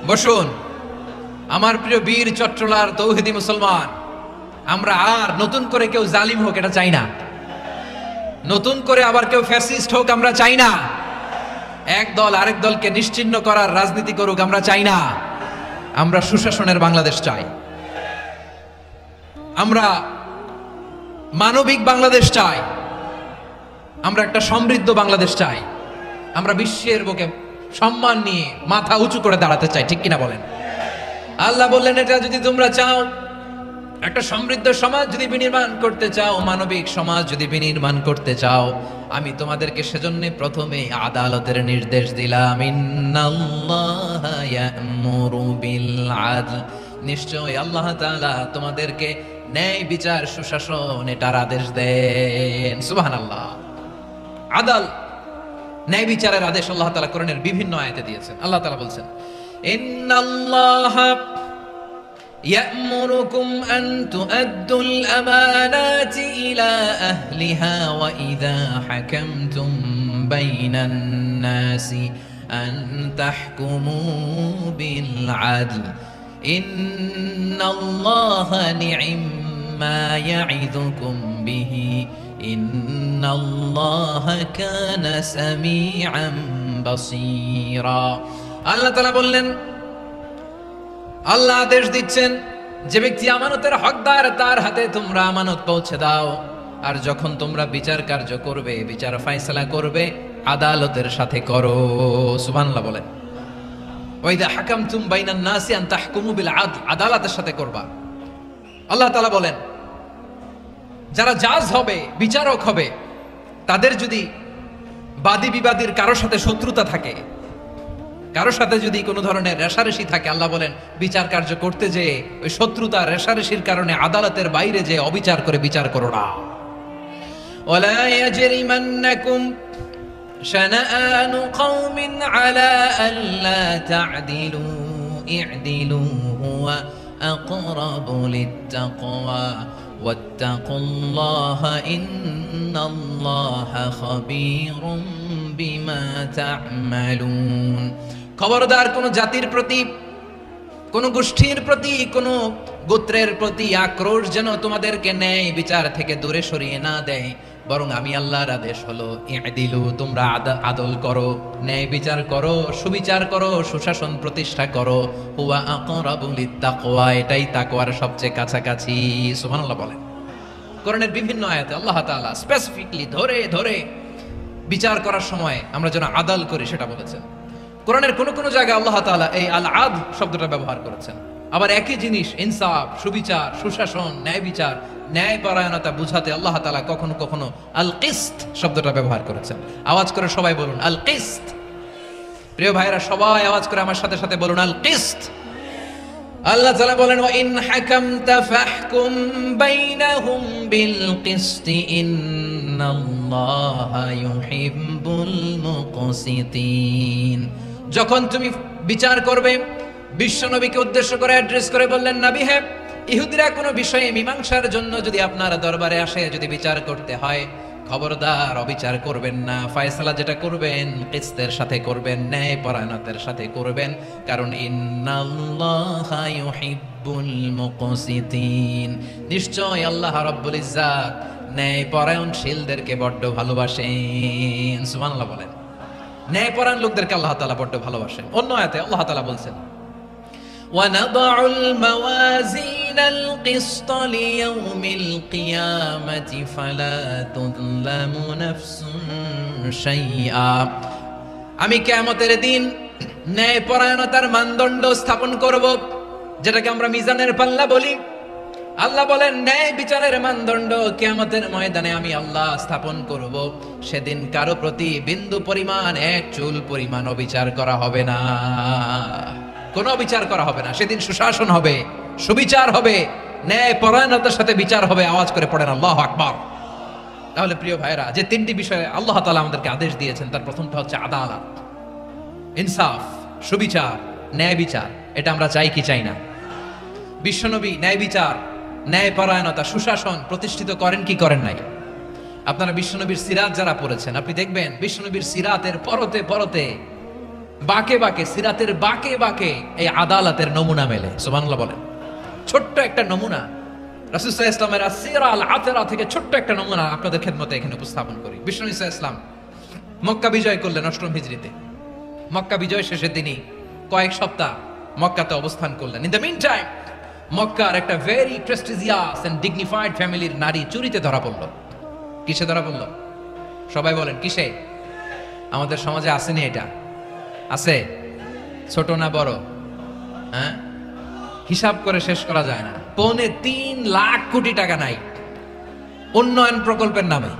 বসুন। আমার প্রিয় বীর চট্টলার তৌহিদি মুসলমান, আমরা আর নতুন করে কেউ জালিম হোক এটা চাই না, নতুন করে আবার কেউ ফ্যাসিস্ট হোক আমরা চাই না, এক দল আরেক দলকে নিশ্চিহ্ন করার রাজনীতি করুক আমরা চাই না। আমরা সুশাসনের বাংলাদেশ চাই, আমরা মানবিক বাংলাদেশ চাই, আমরা একটা সমৃদ্ধ বাংলাদেশ চাই, আমরা বিশ্বের বুকে সম্মান নিয়ে মাথা উঁচু করে দাঁড়াতে চাই, ঠিক কিনা বলেন? আল্লাহ বললেন, এটা যদি তোমরা চাও, একটা সমৃদ্ধ সমাজ যদি বিনির্মাণ করতে চাও, মানবিক সমাজ যদি বিনির্মাণ করতে চাও, আমি তোমাদেরকে সেজন্য প্রথমে আদালতের নির্দেশ দিলাম। ইন্নাল্লাহা ইয়া'মুরু বিল আদল, নিশ্চয় আল্লাহ তাআলা তোমাদেরকে ন্যায় বিচার সুশাসন এটার আদেশ দেন। সুবহানাল্লাহ। আদাল, ন্যায় বিচারের আদেশ আল্লাহ তাআলা কোরআনের বিভিন্ন আয়াতে দিয়েছেন। আল্লাহ তাআলা বলছেন, ইন্নাল্লাহা يأمركم أن تؤدوا الأمانات إلى أهلها وإذا حكمتم بين الناس أن تحكموا بالعدل إن الله نعم ما يعظكم به إن الله كان سميعا بصيرا। আল্লাহ তাআলা বললেন, আল্লাহ আদেশ দিচ্ছেন, যে ব্যক্তি আমানতের হকদার তার হাতে তোমরা আমানত পৌঁছে দাও, আর যখন তোমরা বিচার কার্য করবে, বিচার ফয়সালা করবে, আদালতের সাথে করো। সুবহানাল্লাহ বলেন। ওয়াইদা হাকামতুম বাইনান নাসি আন তাহকুমু বিল আদল, আদালতের সাথে করবা। আল্লাহ তাআলা বলেন, যারা জাজ হবে, বিচারক হবে, তাদের যদি বাদী বিবাদীর কারোর সাথে শত্রুতা থাকে, কারোর সাথে যদি কোনো ধরনের রেশারেশি থাকে, আল্লাহ বলেন বিচার কার্য করতে যে ওই শত্রুতা রেশারেশির কারণে আদালতের বাইরে যে অবিচার করে বিচার করো না। ওয়ালা ইয়াজরিমান্নাকুম শানাআনু কওমিন আলা আল্লা তা'দিলু ই'দিলু হুয়া আকরাবু লিত্তাকওয়া ওয়াত্তাকুল্লাহা ইন্নাল্লাহা খাবীরুম বিমা তা'মালুন। খবরদার, কোন জাতির প্রতি, কোন গোষ্ঠীর প্রতি, কোন গোত্রের প্রতি আক্রোশ যেন তোমাদেরকে ন্যায় বিচার থেকে দূরে সরিয়ে না দেয়, বরং আমি আল্লাহর আদেশ হলো ই'দিলু, তোমরা আদল করো, ন্যায় বিচার করো, সুবিচার করো, সুশাসন প্রতিষ্ঠা করো, হুয়া আকরাবু লিত্তাকওয়া, এটাই তাকওয়ার সবচেয়ে কাছাকাছি। সুবহানাল্লাহ বলেন। কোরআনের বিভিন্ন আয়াতে আল্লাহ তাআলা স্পেসিফিকলি ধরে ধরে বিচার করার সময় আমরা যেন আদাল করি সেটা বলেছেন। কোরআনের কোন কোন জায়গায় আল্লাহ তাআলা এই আল আদল শব্দটা ব্যবহার করেছেন, আবার একই জিনিস ইনসাফ, সুবিচার, সুশাসন, ন্যায় বিচার, ন্যায় পরায়ণতা বুঝাতে আল্লাহ তাআলা কখনো কখনো আল কিসত শব্দটা ব্যবহার করেছেন। আওয়াজ করে সবাই বলুন আল কিসত। প্রিয় ভাইরা, সবাই আওয়াজ করে আমার সাথে সাথে বলুন আল কিসত। আল্লাহ তাআলা বলেন, ওয়া ইন হাকামতা ফাহকুম বাইনাহুম বিল কিসতি ইন্নাল্লাহা ইউহিব্বুল মুকসিতিন। যখন তুমি বিচার করবে, বিশ্বনবীকে উদ্দেশ্য করে অ্যাড্রেস করে বললেন, নবী হে, ইহুদিরা কোনো বিষয়ে মীমাংসার জন্য যদি আপনার দরবারে আসে, যদি বিচার করতে হয়, খবরদার অবিচার করবেন না, ফয়সালা যেটা করবেন কিসতের সাথে করবেন, ন্যায় পরায়ণতার সাথে করবেন, কারণ ইন্নাল্লাহা ইউহিব্বুল মুকসিতিন, নিশ্চয় আল্লাহ রাব্বুল ইজ্জাত ন্যায় পরায়ণশীলদেরকে বড্ড ভালোবাসেন। সুবহানাল্লাহ বলেন। ন্যায় পরায়ণ লোকদেরকে আল্লাহ তাআলা বড্ড ভালোবাসেন। অন্য আয়াতে আল্লাহ তাআলা বলছেন, وَنَضَعُ الْمَوَازِينَ الْقِسْطَ لِيَوْمِ الْقِيَامَةِ فَلَا تُظْلَمُ نَفْسٌ شَيْئًا। আমি কিয়ামতের দিন ন্যায় পরায়ণতার মানদণ্ড স্থাপন করব, যেটাকে আমরা মিজানের পাল্লা বলি। আল্লাহ বলেন, ন্যায় বিচারের মানদণ্ড কিয়ামতের ময়দানে আমি আল্লাহ স্থাপন করব। সেদিন কারো প্রতি বিন্দু পরিমাণ, এক চুল পরিমাণ অবিচার করা হবে না, কোনো বিচার করা হবে না। সেদিন সুশাসন হবে, সুবিচার হবে, ন্যায় পরায়ণতার সাথে বিচার হবে। আওয়াজ করে পড়েন আল্লাহু আকবার। তাহলে প্রিয় ভাইরা, যে তিনটি বিষয়ে আল্লাহ তাআলা আমাদেরকে আদেশ দিয়েছেন, তার প্রথমটা হচ্ছে আদালত, ইনসাফ, সুবিচার, ন্যায় বিচার। এটা আমরা চাই কি চাই না? বিশ্বনবী ন্যায় বিচার, ন্যায় পরায়ণতা, সুশাসন প্রতিষ্ঠিত করেন কি করেন নাই? আপনারা বিশ্বনবীর সিরাত যারা পড়েছেন, আপনি দেখবেন বিশ্বনবীর সিরাতের পরতে পরতে বাকে বাকে, সিরাতের বাকে বাকে এই আদালতের নমুনা মেলে। সুবহানাল্লাহ বলেন। ছোট্ট একটা নমুনা রাসূল সাল্লাল্লাহু আলাইহি ওয়াসাল্লামের আসিরা আল আতরা থেকে ছোট্ট একটা নমুনা আপনাদের খেদমতে এখানে উপস্থাপন করি। বিশ্বনবী সাল্লাল্লাহু আলাইহি ওয়াসাল্লাম মক্কা বিজয় করলেন ৮ম হিজরিতে। মক্কা বিজয় শেষের দিনই কয়েক সপ্তাহ মক্কাতে অবস্থান করলেন। ইন দ্য মিন টাইম মক্কার একটা ভেরি প্রেস্টিজিয়াস এন্ড ডিগনিফাইড ফ্যামিলির নারী চুরিতে ধরা পড়ল। কিসে ধরা পড়ল? সবাই বলেন কিসে? আমাদের সমাজে আসেনি এটা? আছে? ছোট না বড়? হ্যাঁ, হিসাব করে শেষ করা যায় না। ৩.৫ লাখ কোটি টাকা নাই উন্নয়ন প্রকল্পের নামে।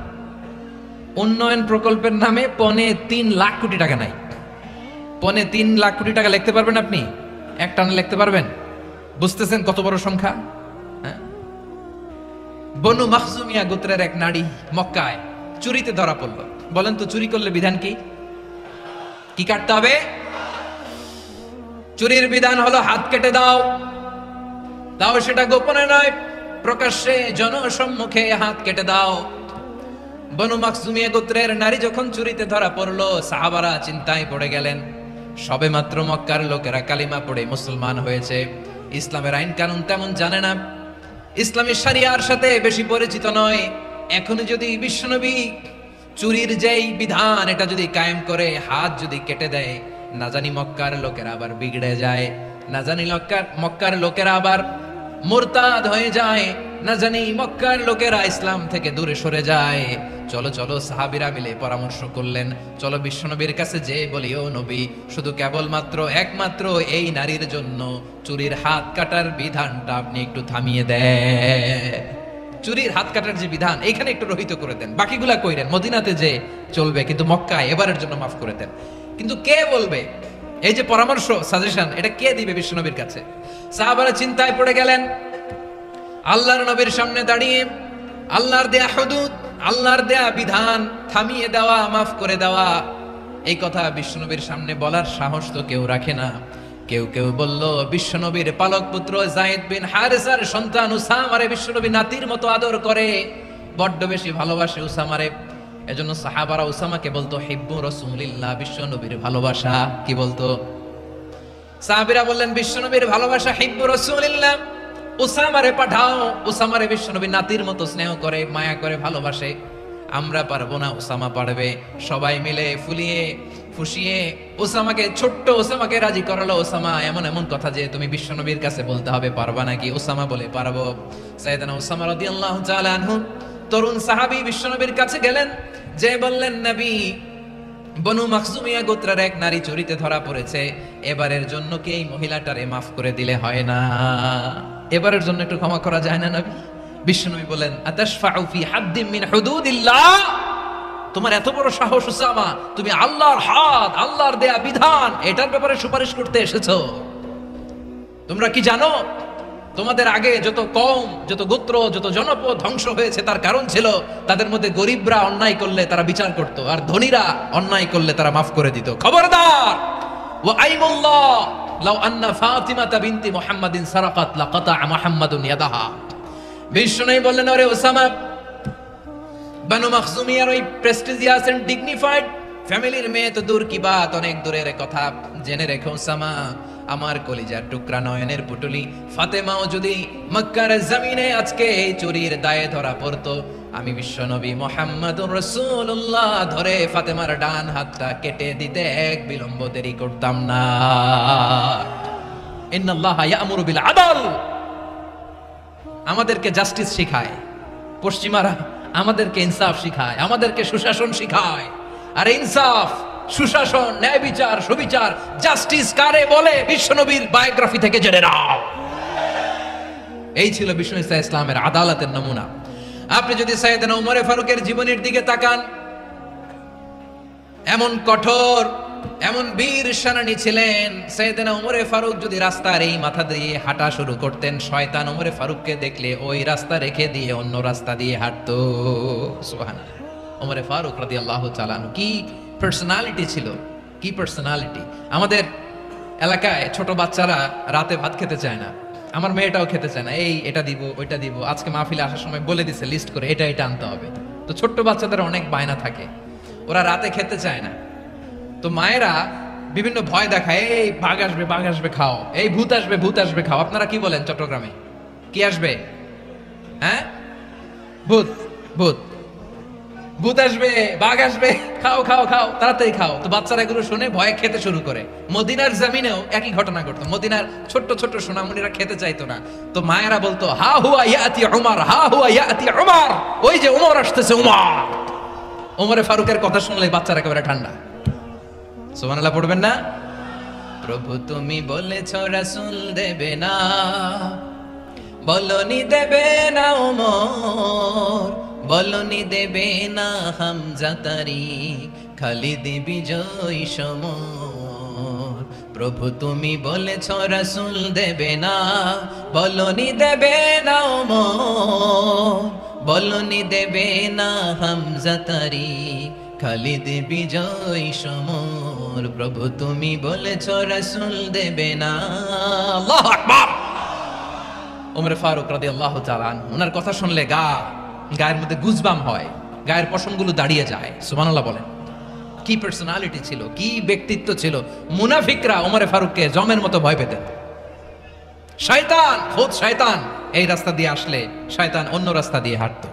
উন্নয়ন প্রকল্পের নামে ৩.৫ লাখ কোটি টাকা নাই। ৩.৫ লাখ কোটি টাকা লিখতে পারবেন আপনি? একটানা লিখতে পারবেন? বুঝতেছেন কত বড় সংখ্যা? হ্যাঁ, বনু মাখজুমিয়া গোত্রের এক নারী মক্কায় চুরিতে ধরা পড়ল। বলেন তো চুরি করলে বিধান কি? কি কাটতে হবে? চুরির বিধান হলো হাত কেটে দাও। তাও সেটা গোপনে নয়, প্রকাশ্যে জনসম্মুখে হাত কেটে দাও। বনু মাখজুমিয়া গোত্রের নারী যখন চুরিতে ধরা পড়লো, সাহাবারা চিন্তায় পড়ে গেলেন। সবে মাত্র মক্কার লোকেরা কালিমা পড়ে মুসলমান হয়েছে, ইসলামের আইন কানুন তেমন জানে না, ইসলামী শরিয়ার সাথে বেশি পরিচিত নয়। এখন যদি বিশ্বনবী চুরির যেই বিধান এটা যদি কায়েম করে হাত যদি কেটে দেয়, না জানি মক্কার লোকেরা আবার বিগড়ে যায়, না জানি মক্কার লোকেরা আবার মুরতাদ হয়ে যায়, না জানি মক্কার লোকেরা ইসলাম থেকে দূরে সরে যায়। চলো চলো সাহাবীরা মিলে পরামর্শ করলেন, চলো বিশ্বনবীর কাছে যে বলি, ও নবী, শুধু কেবলমাত্র একমাত্র এই নারীর জন্য চুরির হাত কাটার বিধানটা আপনি একটু থামিয়ে দেন। চুরির হাত কাটার যে বিধান এখানে একটু রহিত করে দেন, বাকিগুলা কইরেন মদিনাতে যে চলবে, কিন্তু মক্কায় এবারের জন্য মাফ করে দেন। কিন্তু কে বলবে? এই যে পরামর্শ, সাজেশন, এটা কে দিবে বিশ্বনবীর কাছে? সাহাবারা চিন্তায় পড়ে গেলেন। আল্লাহর নবীর সামনে দাঁড়িয়ে আল্লাহর দেয়া হুদুদ, আল্লাহর দেয়া বিধান থামিয়ে দেওয়া, মাফ করে দেওয়া, এই কথা বিশ্বনবীর সামনে বলার সাহস তো কেউ রাখে না। কেউ কেউ বলল, বিশ্বনবীর পালক পুত্র যায়েদ বিন হারেসার সন্তান উসামারে বিশ্বনবী নাতির মতো আদর করে, বড্ড বেশি ভালোবাসে উসামারে। এজন্য সাহাবারা উসামাকে বলতো হিব্বু রাসূলিল্লাহ, বিশ্বনবীর ভালোবাসা। কি বলতো? সাহাবীরা বললেন, বিশ্বনবীর ভালোবাসা হিব্বু রাসূলিল্লাহ, উসামারে পাঠাও। উসামারে বিশ্বনবী নাতির মতো স্নেহ করে, মায়া করে, ভালোবাসে। আমরা পারবো না, উসামা পারবে। সবাই মিলে ফুলিয়ে ফুসিয়ে উসামাকে, ছোট্ট উসামাকে রাজি করালো। উসামা এমন এমন কথা যে তুমি বিশ্বনবীর কাছে বলতে হবে, পারবা নাকি? উসামা বলে, পারবো। সাইয়েদনা উসামা রাদিয়াল্লাহু তাআলা আনহু তরুণ সাহাবী বিশ্বনবীর কাছে গেলেন, যে বললেন, নবী, বনু মাখজুমিয়া গোত্রের এক নারী চুরিতে ধরা পড়েছে, এবারের জন্য কি এই মহিলাটারে মাফ করে দিলে হয় না? এবারের জন্য একটু ক্ষমা করা যায় না নবী? বিশ্বনবী বলেন, আতাশফাউ ফি হাদ্দিম মিন হুদুদিল্লাহ, তোমার এত বড় সাহস উসামা, তুমি আল্লাহর হাদ, আল্লাহর দেয়া বিধান, এটার ব্যাপারে সুপারিশ করতে এসেছো? তোমরা কি জানো তোমাদের আগে যত কওম, যত গোত্র, যত জনপদ ধ্বংস হয়েছে তার কারণ ছিল তাদের মধ্যে গরিবরা অন্যায় করলে তারা বিচার করত, আর ধনীরা অন্যায় করলে তারা মাফ করে দিত। খবরদার! ওয়া আইমুল্লাহ লাউ আন্না ফাতিমাতা বিনতি মুহাম্মাদিন সারাকাত লাকাতা মুহাম্মাদুন ইয়াদাহা। বিষ্ণুই বললেন, ওরে ওসামা, বানু মাখজুমিয়ার ওই প্রেস্টিজিয়াস এন্ড ডিগনিফাইড ফ্যামিলির মেয়ে তো দূর কি বাত, অনেক দূরের কথা। জেনে রেখো ওসামা, আমার কলিজার টুকরা নয়নের পুটুলি ফাতেমাও যদি মক্কার জমিনে আজকে এই চুরির দায়ে ধরা পড়তো, আমি বিশ্বনবী মুহাম্মাদুর রাসূলুল্লাহ ধরে ফাতেমার ডান হাতটা কেটে দিতে এক বিলম্ব দেরি করতাম না। ইন্নাল্লাহা ইয়া'মুরু বিল আদল, আমাদেরকে জাস্টিস শিখায়। পশ্চিমারা আমাদেরকে ইনসাফ শিখায়, আমাদেরকে সুশাসন শিখায়। আর ইনসাফ, সুশাসন, ন্যায় বিচার, সুবিচার, জাস্টিস কারে বলে বিশ্বনবীর বায়োগ্রাফি থেকে জেনে নাও। এই ছিল বিষ্ণু ঈসা ইসলামের আদালতের নমুনা। আপনি যদি সাইয়েদনা উমরে ফারুকের জীবনের দিকে তাকান, এমন কঠোর, এমন বীর সেনানী ছিলেন। সাইয়েদনা উমরে ফারুক যদি রাস্তার এই মাথা দিয়ে হাঁটা শুরু করতেন, শয়তান উমরে ফারুককে দেখলে ওই রাস্তা রেখে দিয়ে অন্য রাস্তা দিয়ে হাঁটতো। সুবহানাল্লাহ। উমরে ফারুক রাদিয়াল্লাহু তাআলা আনহু কি পার্সোনালিটি ছিল, কি পার্সোনালিটি! আমাদের এলাকায় ছোট বাচ্চারা রাতে ভাত খেতে চায় না, আমার মেয়েটাও খেতে চায় না। এই এটা দিব, ওইটা দিব, আজকে মাহফিলে আসার সময় বলে দিছে লিস্ট করে এটা এটা আনতে হবে। তো ছোট্ট বাচ্চাদের অনেক বায়না থাকে, ওরা রাতে খেতে চায় না। তো মায়েরা বিভিন্ন ভয় দেখায়, এই বাঘ আসবে খাও, এই ভূত আসবে খাও। আপনারা কি বলেন চট্টগ্রামে? কি আসবে? হ্যাঁ, ভূত ভূত ভূত আসবে, বাঘ আসবে, খাও খাও খাও, তাড়াতাড়ি খাও। তো বাচ্চারা এগুলো শুনে ভয়ে খেতে শুরু করে। মদিনার জমিনেও একই ঘটনা ঘটতো। মদিনার ছোট্ট ছোট্ট সোনামণিরা খেতে চাইতো না, তো মায়েরা বলতো হা হুয়া ইয়াতি উমর, হা হুয়া ইয়াতি উমর, ওই যে উমর আসতেছে, উমর। ওমরে ফারুকের কথা শুনলে বাচ্চারা একেবারে ঠান্ডা। সুবহানাল্লাহ পড়বেন না? প্রভু তুমি বলেছ রাসূল দেবে না, বলনি দেবে না ওমর, বলনি দেবে না হামজা তারিক, খালিদ বিজয় সমর। প্রভু তুমি বলেছ রাসূল দেবে না, বলনি দেবে না ওমর, বলনি দেবে না হামজা তারিক, খালিদ বিজয় সমর। প্রভু তুমি বলেছ রাসূল দেবে না। আল্লাহু আকবার। ওমর ফারুক রাদিয়াল্লাহু তাআলা আনহু, ওনার কথা শুনলে গায়ের মধ্যে গুজবাম হয়, গায়ের পশমগুলো দাঁড়িয়ে যায়। সুবহানাল্লাহ বলেন। কি পার্সোনালিটি ছিল, কি ব্যক্তিত্ব ছিল। মুনাফিকরা ওমর ফারুককে জমের মতো ভয় পেতেন। শয়তান, খুদ শয়তান এই রাস্তা দিয়ে আসলে শয়তান অন্য রাস্তা দিয়ে হাঁটতো।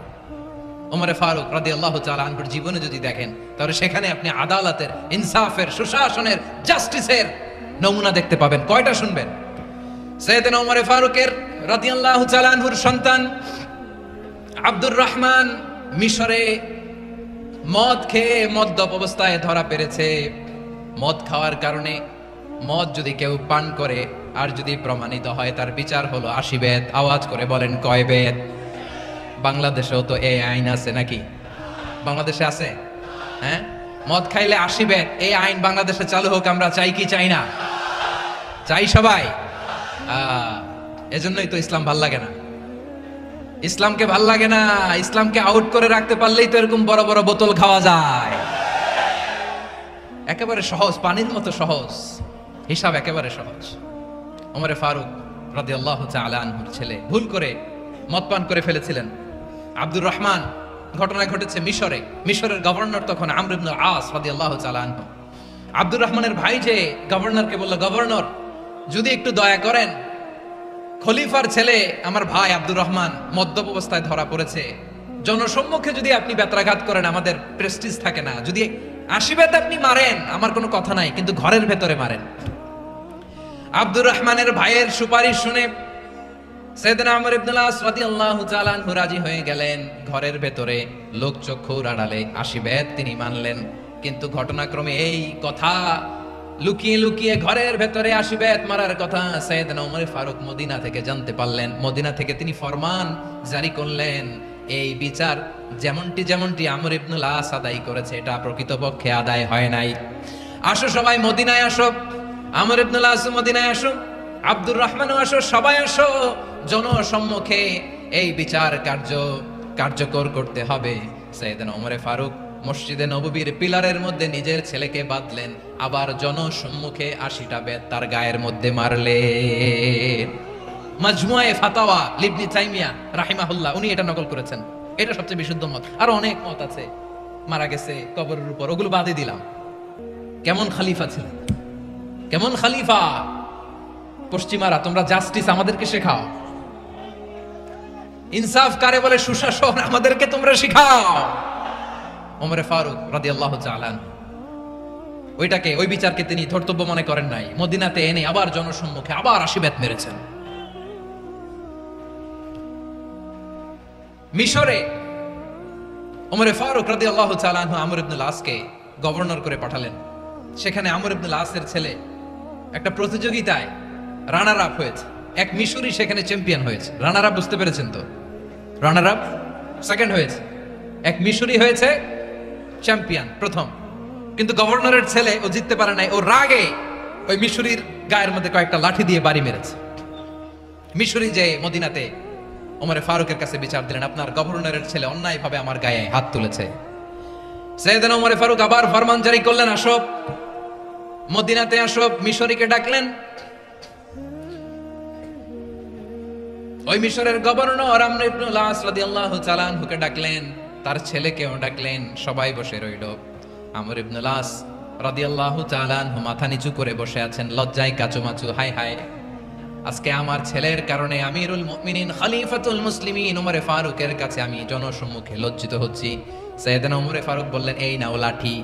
ওমর ফারুক রাদিয়াল্লাহু তাআলা আনহুর জীবনে যদি দেখেন, তাহলে সেখানে আপনি আদালতের, ইনসাফের, সুশাসনের, জাস্টিসের নমুনা দেখতে পাবেন। কয়টা শুনবেন? সাইয়েদনা ওমর ফারুকের রাদিয়াল্লাহু তাআলা আনহুর সন্তান আব্দুর রহমান মিশরে মদ খেয়ে মদ্যপ অবস্থায় ধরা পড়েছে। মদ খাওয়ার কারণে, মদ যদি কেউ পান করে আর যদি প্রমাণিত হয়, তার বিচার হলো 80 বেত। আওয়াজ করে বলেন কয় বেত? বাংলাদেশেও তো এই আইন আছে নাকি? বাংলাদেশে আছে? হ্যাঁ, মদ খাইলে 80 বেত, এই আইন বাংলাদেশে চালু হোক। আমরা চাই কি চাই না? চাই সবাই। এজন্যই তো ইসলাম ভাল লাগে না। ইসলামকে ভাল লাগে না। ইসলামকে আউট করে রাখতে পারলেই তো এরকম বড় বড় বোতল খাওয়া যায়। একেবারে সহজ, পানির মতো সহজ, হিসাব একেবারে সহজ। ওমর ফারুক রাদিয়াল্লাহু তাআলা আনহুর ছেলে ভুল করে মদ পান করে ফেলেছিলেন। আব্দুর রহমান, ঘটনা ঘটেছে মিশরে। মিশরের গভর্নর তখন আমর ইবনে আস রাদিয়াল্লাহু তাআলা আনহু। আব্দুর রহমানের ভাই যে গভর্নরকে বলল, গভর্নর যদি একটু দয়া করেন, খলিফার ছেলে আমার ভাই আব্দুর রহমান মদ্যপ অবস্থায় ধরা পড়েছে, জনসম্মুখে যদি আপনি বেত্রাঘাত করেন আমাদের প্রেস্টিজ থাকে না, যদি 80 বেত আপনি মারেন আমার কোনো কথা নাই, কিন্তু ঘরের ভেতরে মারেন। আব্দুর রহমানের ভাইয়ের সুপারিশ শুনে সাইয়েদনা আমর ইবনে আস রাদিয়াল্লাহু তাআলা আনহু রাজি হয়ে গেলেন। ঘরের ভেতরে লোকচক্ষুর আড়ালে 80 বেত তিনি মানলেন। কিন্তু ঘটনাক্রমে এই কথা লুকিয়ে লুকিয়ে ঘরের ভেতরে 80 বেত মারার কথা সাইয়েদনা ওমর ফারুক মদিনা থেকে জানতে পারলেন। মদিনা থেকে তিনি ফরমান জারি করলেন, এই বিচার যেমনটি আমর ইবনে আস আদায় করেছে, এটা প্রকৃতপক্ষে আদায় হয় নাই। আসো সবাই মদিনায় আসো, আমর ইবনে আস মদিনায় আসো, আব্দুর রহমানও আসো, সবাই আসো, জনসম্মুখে এই বিচার কার্যকর করতে হবে। সাইয়েদনা ওমর ফারুক মসজিদে নববীর পিলারের মধ্যে নিজের ছেলেকে বাঁধলেন, আবার জনসম্মুখে 80টা বেত তার গায়ের মধ্যে মারলেন। মাজমুয়ে ফাতাওয়া ইবনে তাইমিয়া রাহিমাহুল্লাহ উনি এটা নকল করেছেন। এটা সবচেয়ে বিশুদ্ধ মত। আরো অনেক মত আছে, মারা গেছে কবরের উপর, ওগুলো বাদে দিলাম। কেমন খলিফা ছিলেন, কেমন খলিফা! পশ্চিমারা তোমরা জাস্টিস আমাদেরকে শেখাও, ইনসাফ কারে বলে, সুশাসন আমাদেরকে তোমরা শেখাও। ওমর ফারুক রাদিয়াল্লাহু তাআলা ওই বিচারকে তিনি ধর্তব্য মনে করেন নাই। মদিনাতে এনে আবার জনসম্মুখে আবার 80 বেত মেরেছেন। মিশরে ওমর ফারুক রাদিয়াল্লাহু তাআলা আমর ইবনে আসকে গভর্নর করে পাঠালেন। সেখানে আমর ইবনে আসের ছেলে একটা প্রতিযোগিতায় রানার আপ হয়েছে। এক মিশরি সেখানে চ্যাম্পিয়ন হয়েছে। রানার আপ বুঝতে পেরেছেন তো? রানার আপ সেকেন্ড হয়েছে, এক মিশরি হয়েছে চ্যাম্পিয়ন প্রথম। কিন্তু গভর্নরের ছেলে ও জিততে পারে নাই। ও রাগে ওই মিশরির গায়ের মধ্যে কয়েকটা লাঠি দিয়ে বাড়ি মেরেছে। মিশরি যে মদিনাতে ওমর ফারুকের কাছে বিচার দিলেন, আপনার গভর্নরের ছেলে অন্যায়ভাবে আমার গায়ে হাত তুলেছে। সাইয়েদনা ওমর ফারুক আবার ফরমান জারি করলেন, আসো মদিনাতে আসো। মিশরীকে ডাকলেন। ওই মিশরের গভর্নর আমর ইবনে আস রাদিয়াল্লাহু তাআলা আনহুকে ডাকলেন, তার ছেলেকেও ডাকলেন। সবাই বসে রইল। আমর ইবনে আস রাদিয়াল্লাহু তাআলা আনহু মাথা নিচু করে বসে আছেন, লজ্জায় কাচুমাচু। হায় হায়, আজকে আমার ছেলের কারণে আমিরুল মুমিনিন খলিফাতুল মুসলিমিন ওমর ফারুকের কাছে আমি জনসম্মুখে লজ্জিত হচ্ছি। সাইয়েদনা ওমর ফারুক বললেন, এই নাও লাঠি,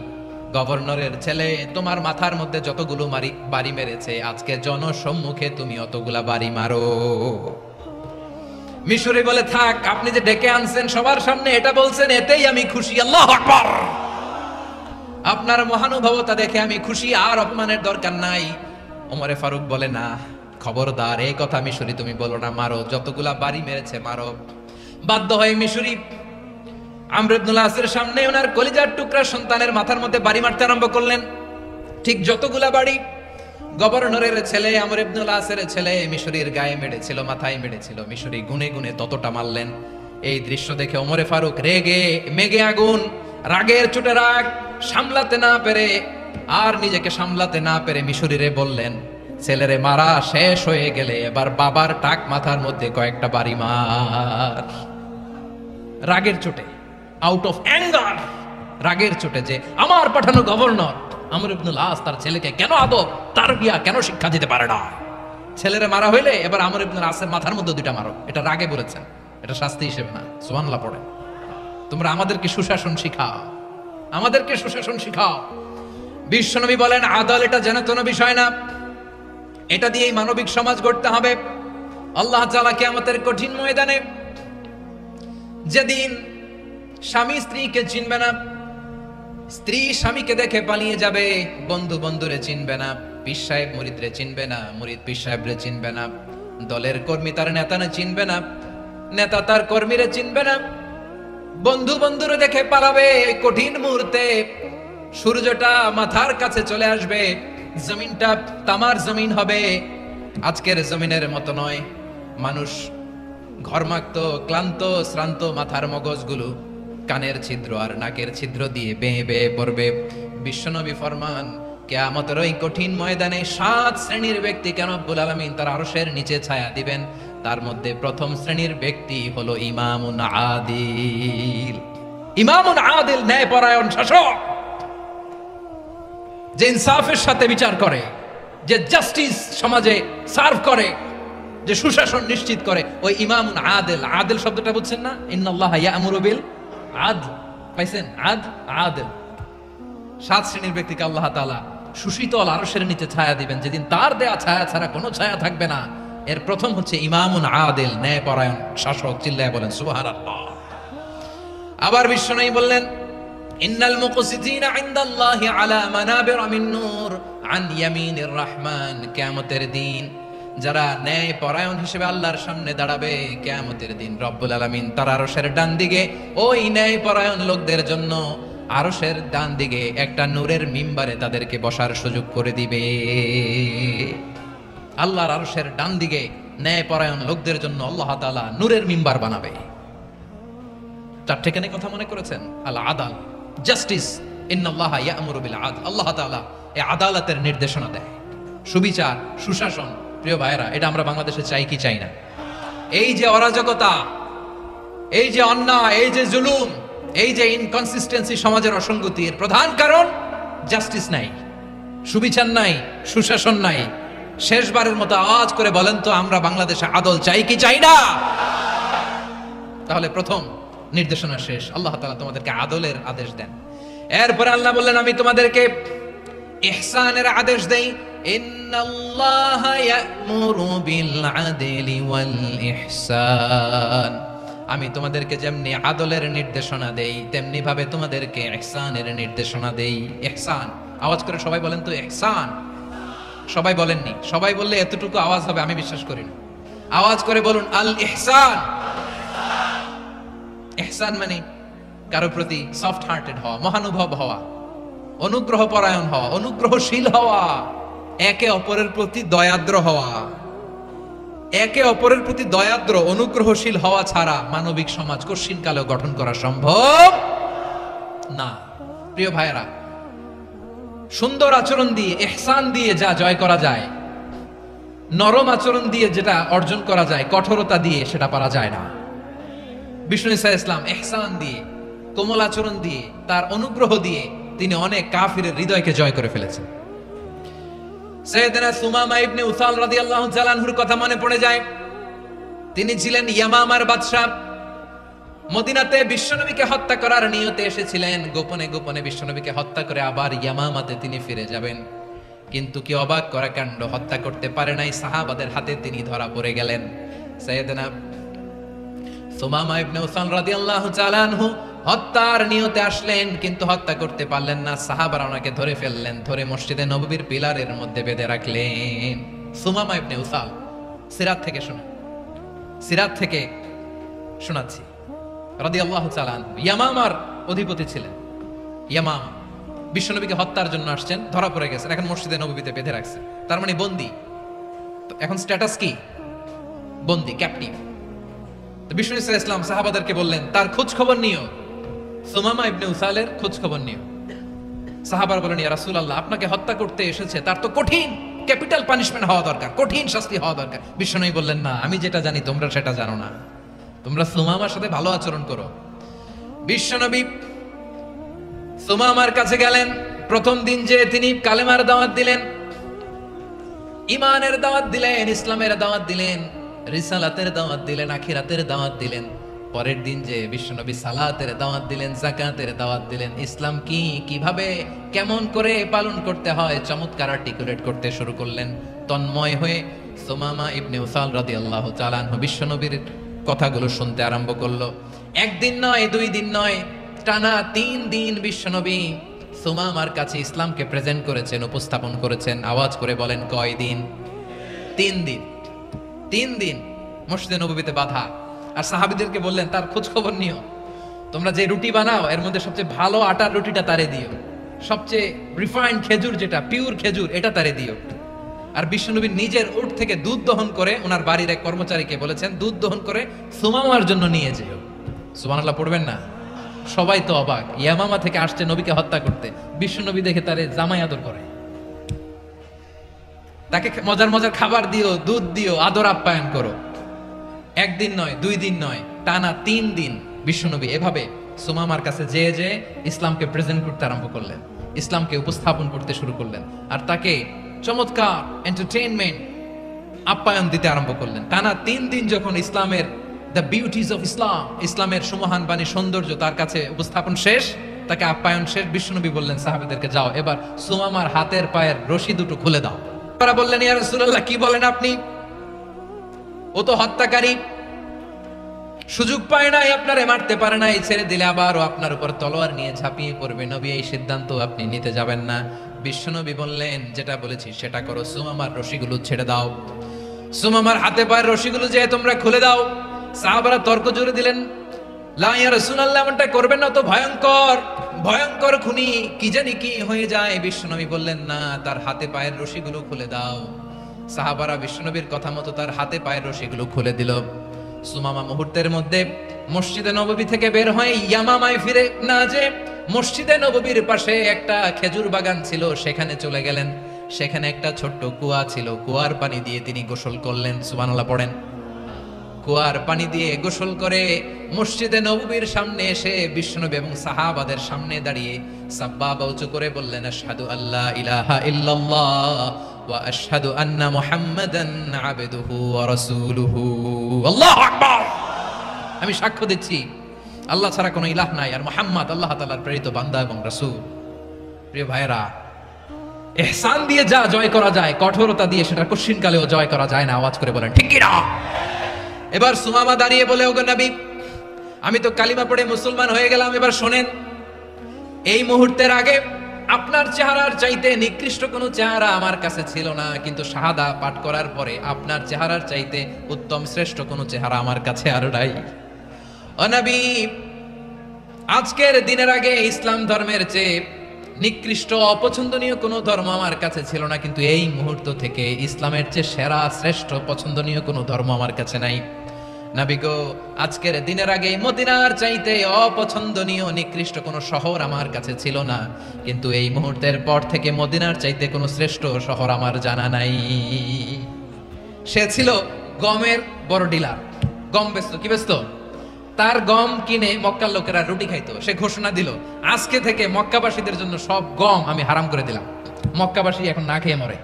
গভর্নরের ছেলে তোমার মাথার মধ্যে যতগুলো বাড়ি মেরেছে, আজকে জনসম্মুখে তুমি অতগুলা বাড়ি মারো। মিশরি বলে, থাক, আপনি যে ডেকে আনছেন সবার সামনে এটা বলছেন, এতেই আমি খুশি। আল্লাহু আকবার। আপনার মহানুভবতা দেখে আমি খুশি, আর অপমানের দরকার নাই। ওমর ফারুক বলে, না, খবরদার, এই কথা মিশরি তুমি বলো না, মারো, যতগুলা বাড়ি মেরেছে মারো। বাধ্য হয়ে মিশরি আমর ইবনুল আসের সামনে ওনার কলিজার টুকরা সন্তানের মাথার মধ্যে বাড়ি মারতে আরম্ভ করলেন। ঠিক যতগুলা বাড়ি গভর্নরের ছেলে আমর ইবনুল আসের ছেলে মিশরির গায়ে মেরেছিল, মাথায় মেরেছিল, মিশরি গুনে গুনে ততটা মারলেন। এই দৃশ্য দেখে ওমর ফারুক রেগে মেগে আগুন, রাগের চোটে রাগ সামলাতে না পেরে, আর নিজেকে সামলাতে না পেরে মিশরিরে বললেন, ছেলেরে মারা শেষ হয়ে গেলে এবার বাবার টাক মাথার মধ্যে কয়েকটা বাড়ি মার। রাগের চোটে, আউট অফ অ্যাঙ্গার, রাগের চোটে, যে আমার পাঠানো গভর্নর আমর ইবনুল আস তার ছেলেকে কেন আদব তারবিয়া কেন শিক্ষা দিতে পারে না। ছেলেরে মারা হইলে এবার আমর ইবনুল আসের মাথার মধ্যে দুইটা মারো। এটা রাগে বলেছেন, এটা শাস্তি হিসেবে না। সুবহানাল্লাহ পড়ে। তোমরা আমাদেরকে সুশাসন শিখাও, আমাদেরকে সুশাসন শিখাও। বিশ্বনবী বলেন, আদাল এটা যেন কোনো বিষয় না, এটা দিয়েই মানবিক সমাজ গড়তে হবে। আল্লাহ তাআলা কিয়ামতের কঠিন ময়দানে, যেদিন স্বামী স্ত্রীকে চিনবে না, স্ত্রী স্বামীকে দেখে পালিয়ে যাবে, বন্ধু বন্ধুরে চিনবে না, পীর সাহেব মুরিদরে চিনবে না, মুরিদ পীর সাহেবরে চিনবে না, দলের কর্মী তার নেতারে চিনবে না, নেতা তার কর্মীরে চিনবে না, বন্ধু বন্ধুরে দেখে পালাবে। কঠিন মুহূর্তে সূর্যটা মাথার কাছে চলে আসবে, জমিনটা তামার জমিন হবে। আজকের জমিনের মতো নয়। মানুষ ঘর্মাক্ত, ক্লান্ত, শ্রান্ত মাথার মগজগুলো কানের ছিদ্র আর নাকের ছিদ্র দিয়ে বেয়ে বেয়ে পড়বে। বিশ্বনবী ফরমান, কিয়ামতের ওই কঠিন ময়দানে 7 শ্রেণীর ব্যক্তিকে রব্বুল আলামিন তার আরশের নিচে ছায়া দিবেন। তার মধ্যে প্রথম শ্রেণীর ব্যক্তি হলো ইমামুন আদিল। ইমামুন আদিল, ন্যায়পরায়ণ শাসক, যে ইনসাফের সাথে বিচার করে, যে জাস্টিস সমাজে সার্ভ করে, যে সুশাসন নিশ্চিত করে, ওই ইমামুন আদিল। আদিল শব্দটা বুঝছেন না? ইন্নাল্লাহা ইয়া'মুরু বিল আদল, পাইছেন? আদিল। 7 শ্রেণীর ব্যক্তিকে আল্লাহ তাআলা সুশীতল আরশের নিচে ছায়া দিবেন, যেদিন তার দেয়া ছায়া ছাড়া কোনো ছায়া থাকবে না। এর প্রথম হচ্ছে ইমামুন আদিল, ন্যায়পরায়ণ শাসক। চিল্লায় বলেন সুবহানাল্লাহ। আবার বিশ্বনবী বললেন, ইন্নাল মুকসিতিনা ইনদাল্লাহি আলা মানাবির মিন নূর আন ইয়ামিনির রহমান। কিয়ামতের দিন যারা ন্যায় পরায়ণ হিসেবে আল্লাহর সামনে দাঁড়াবে, কিয়ামতের দিন রব্বুল আলামিন তার আরশের ডান দিকে ওই ন্যায় পরায়ণ লোকদের জন্য আরশের ডান দিকে একটা নূরের মিম্বারে তাদেরকে বসার সুযোগ করে দিবে। আল্লাহর আরশের ডান দিকে ন্যায় পরায়ণ লোকদের জন্য আল্লাহ তাআলা নূরের মিম্বার বানাবে। 4 ঠিকানে কথা মনে করেছেন? আল আদাল, জাস্টিস। ইন্নাল্লাহা ইয়া'মুরু বিল আদল। আল্লাহ তাআলা এই আদালতের নির্দেশনা দেয়, সুবিচার, সুশাসন। প্রিয় ভাইরা, এটা আমরা বাংলাদেশে চাই কি চাই না? এই যে অরাজকতা, এই যে অন্যায়, এই যে জুলুম, এই যে ইনকনসিস্টেন্সি, সমাজের অসঙ্গতি, এর প্রধান কারণ জাস্টিস নাই, সুবিচার নাই, সুশাসন নাই। শেষবারের মতো আওয়াজ করে বলেন তো, আমরা বাংলাদেশে আদল চাই কি চাই না? তাহলে প্রথম নির্দেশনা শেষ। আল্লাহ তাআলা তোমাদেরকে আদলের আদেশ দেন। এরপরে আল্লাহ বললেন, আমি তোমাদেরকে ইহসানের আদেশ দেই। ইন্নাল্লাহা ইয়া'মুরু বিল আদলি ওয়াল ইহসান। আমি তোমাদেরকে যেমনি আদলের নির্দেশনা দেই, তেমনি ভাবে তোমাদেরকে ইহসানের নির্দেশনা দেই। ইহসান, আওয়াজ করে সবাই বলেন তো ইহসান। সবাই বলেননি, সবাই বললে এতটুকু আওয়াজ হবে আমি বিশ্বাস করি না। আওয়াজ করে বলুন আল ইহসান। ইহসান মানে কারো প্রতি সফট হার্টেড হওয়া, মহানুভব হওয়া, অনুগ্রহ পরায়ণ হওয়া, অনুগ্রহশীল হওয়া, একে অপরের প্রতি দয়াদ্র হওয়া। একে অপরের প্রতি দয়াদ্র, অনুগ্রহশীল হওয়া ছাড়া মানবিক সমাজ কশিনকালেও গঠন করা সম্ভব না। প্রিয় ভাইয়েরা, সুন্দর আচরণ দিয়ে, ইহসান দিয়ে যা জয় করা যায়, নরম আচরণ দিয়ে যেটা অর্জন করা যায়, কঠোরতা দিয়ে সেটা পারা যায় না। বিষ্ণু ঈসা ইসলাম ইহসান দিয়ে, কোমল আচরণ দিয়ে, তার অনুগ্রহ দিয়ে তিনি অনেক কাফিরের হৃদয়কে জয় করে ফেলেছেন। সাইয়েদনা সুমামা ইবনে উসাল রাদিয়াল্লাহু তাআলা আনহুর কথা মনে পড়ে যায়। তিনি ছিলেন ইয়ামামার বাদশা। মদিনাতে বিশ্বনবীকে হত্যা করার নিয়তে এসেছিলেন, গোপনে গোপনে বিশ্বনবীকে হত্যা করে আবার ইয়ামামাতে তিনি ফিরে যাবেন। কিন্তু কি অবাক করা কাণ্ড, হত্যা করতে পারে নাই, সাহাবাদের হাতে তিনি ধরা পড়ে গেলেন। সাইয়েদনা সুমামা ইবনে উসাল রাদিয়াল্লাহু তাআলা আনহু হত্যার নিয়তে আসলেন, কিন্তু হত্যা করতে পারলেন না। সাহাবারা ওনাকে ধরে ফেললেন, ধরে মসজিদে নববীর পিলারের মধ্যে বেঁধে রাখলেন। সুমামা ইবনে উসাল, সিরাত থেকে শোনা, সিরাত থেকে শোনাচ্ছি রাদিয়াল্লাহু তাআলা আনহু ইয়ামামার অধিপতি ছিলেন। ইয়ামামা বিশ্বনবীকে হত্যার জন্য আসছেন, ধরা পড়ে গেছেন, এখন মসজিদে নববীতে বেঁধে রাখছেন, তার মানে বন্দী। তো এখন স্ট্যাটাস কি? বন্দী, ক্যাপটিভ। তো বিষ্ণু সাল্লাল্লাহু আলাইহি ওয়াসাল্লাম সাহাবাদেরকে বললেন তার খোঁজ খবর নিও, সুমামা ইবনে উসালের খোঁজ খবর নিও। সাহাবারা বলেন ইয়া রাসূলুল্লাহ, আপনাকে হত্যা করতে এসেছে, তার তো কঠিন ক্যাপিটাল পানিশমেন্ট হওয়া দরকার, কঠিন শাস্তি হওয়া দরকার। বিশ্বনবী বললেন না, আমি যেটা জানি তোমরা সেটা জানো না, তোমরা সুমামার সাথে ভালো আচরণ করো। বিশ্বনবী সুমামার কাছে গেলেন। প্রথম দিন যে তিনি কালেমার দাওয়াত দিলেন, ঈমানের দাওয়াত দিলেন, ইসলামের দাওয়াত দিলেন, রিসালাতের দাওয়াত দিলেন, আখিরাতের দাওয়াত দিলেন। পরের দিন যে বিশ্বনবী সালাতের দাওয়াত দিলেন, যাকাতের দাওয়াত দিলেন, ইসলাম কি, কিভাবে, কেমন করে পালন করতে হয় চমৎকার আর্টিকুলেট করতে শুরু করলেন। তন্ময় হয়ে সুমামা ইবনে উসাল রাদিয়াল্লাহু তাআলা আনহু বিশ্বনবীর কথাগুলো শুনতে আরম্ভ করলো। একদিন নয়, 2 দিন নয়, টানা 3 দিন বিশ্বনবী সুমামার কাছে ইসলামকে প্রেজেন্ট করেছেন, উপস্থাপন করেছেন। আওয়াজ করে বলেন কয় দিন? 3 দিন। 3 দিন মসজিদে নববীতে বাঁধা। আর সাহাবীদেরকে বললেন তার খোঁজ খবর নিও, তোমরা যে রুটি বানাও এর মধ্যে সবচেয়ে ভালো আটার রুটিটা তারে দিও, সবচেয়ে রিফাইন্ড খেজুর যেটা পিওর খেজুর এটা তারে দিও। আর বিশ্বনবী নিজের উট থেকে দুধ দহন করে ওনার বাড়ির এক কর্মচারীকে বলেছেন দুধ দহন করে সুমামার জন্য নিয়ে যেও। সুবহানাল্লাহ পড়বেন না? সবাই তো অবাক, ইয়ামামা থেকে আসছে নবীকে হত্যা করতে, বিশ্বনবী দেখে তারে জামাই আদর করে, তাকে মজার মজার খাবার দিও, দুধ দিও, আদর আপ্যায়ন করো। একদিন নয়, 2 দিন নয়, টানা 3 দিন বিশ্বনবী এভাবে সুমামার কাছে যেয়ে যেয়ে ইসলামকে প্রেজেন্ট করতে আরম্ভ করলেন, ইসলামকে উপস্থাপন করতে শুরু করলেন, আর তাকে চমৎকার এন্টারটেইনমেন্ট আপ্যায়ন দিতে আরম্ভ করলেন। টানা 3 দিন যখন ইসলামের দ্য বিউটিজ অফ ইসলাম, ইসলামের সুমহান বাণী সৌন্দর্য তার কাছে উপস্থাপন শেষ, তাকে আপ্যায়ন শেষ, বিশ্বনবী বললেন সাহাবীদেরকে যাও এবার সুমামার হাতের পায়ের রশি দুটো খুলে দাও। তারা বললেন ইয়া রাসূলুল্লাহ কি বলেন আপনি, ও তো হত্যাকারী, সুযোগ পায় নাই, আপনারে মারতে পারে নাই, ছেড়ে দিলে আবারও আপনার উপর তলোয়ার নিয়ে ঝাঁপিয়ে পড়বে। নবী এই সিদ্ধান্ত আপনি নিতে যাবেন না। বিশ্বনবী বললেন যেটা বলেছি সেটা করো, সুমামার রশিগুলো ছেড়ে দাও, সুমামার হাতে পায়ের রশিগুলো যে তোমরা খুলে দাও। সাহাবারা তর্ক জুড়ে দিলেন লা ইয়া রাসূলুল্লাহ এমনটা করবেন না, তো ভয়ঙ্কর ভয়ঙ্কর খুনি, কি জানি কি হয়ে যায়। বিশ্বনবী বললেন না, তার হাতে পায়ের রশিগুলো খুলে দাও। সাহাবারা বিশ্বনবীর কথা মতো তার হাতে পায়ের রশিগুলো খুলে দিল। সুমামা মুহূর্তের মধ্যে মসজিদে নববী থেকে বের হয়ে ইয়ামামায় ফিরে না যে মসজিদে নববীর পাশে একটা খেজুর বাগান ছিল সেখানে চলে গেলেন। সেখানে একটা ছোট্ট কুয়া ছিল, কুয়ার পানি দিয়ে তিনি গোসল করলেন। সুবহানাল্লাহ পড়েন। কুয়ার পানি দিয়ে গোসল করে মসজিদে নববীর সামনে এসে বিশ্বনবী এবং সাহাবাদের সামনে দাঁড়িয়ে সাব্বাবা উঁচু করে বললেন আশহাদু আল্লা ইলাহা ইল্লাল্লাহ ওয়া আশহাদু আন্না মুহাম্মাদান আবদুহু ওয়া রাসূলুহু। আল্লাহু আকবার। আমি সাক্ষ্য দিচ্ছি আল্লাহ ছাড়া কোনো ইলাহ নাই, আর মুহাম্মদ আল্লাহ তাআলার প্রেরিত বান্দা এবং রাসূল। প্রিয় ভাইরা, ইহসান দিয়ে যা জয় করা যায়, কঠোরতা দিয়ে সেটা কঠিনকালেও জয় করা যায় না। আওয়াজ করে বলেন ঠিক কি না? এবার সুমামা দাঁড়িয়ে বলে ওগো নবী, আমি তো কালিমা পড়ে মুসলমান হয়ে গেলাম, এবার শোনেন, এই মুহূর্তের আগে আপনার চেহারার চাইতে নিকৃষ্ট কোনো চেহারা আমার কাছে ছিল না, কিন্তু শাহাদা পাঠ করার পরে আপনার চেহারার চাইতে উত্তম শ্রেষ্ঠ কোনো চেহারা আমার কাছে আর নাই। ও নবী, আজকের দিনের আগে ইসলাম ধর্মের চেয়ে নিকৃষ্ট অপছন্দনীয় কোনো ধর্ম আমার কাছে ছিল না, কিন্তু এই মুহূর্ত থেকে ইসলামের চেয়ে সেরা শ্রেষ্ঠ পছন্দনীয় কোনো ধর্ম আমার কাছে নাই। নবী গো, আজকের দিনের আগে মদিনার চাইতে অপছন্দনীয় নিকৃষ্ট কোনো শহর আমার কাছে ছিল না, কিন্তু এই মুহূর্তের পর থেকে মদিনার চাইতে কোনো শ্রেষ্ঠ শহর আমার জানা নাই। সে ছিল গমের বড় ডিলার, গম বেচতো। কি বেচতো? তার গম কিনে মক্কার লোকেরা রুটি খাইতো। সে ঘোষণা দিল, আজকে থেকে মক্কাবাসীদের জন্য সব গম আমি হারাম করে দিলাম, মক্কাবাসী এখন না খেয়ে মরে।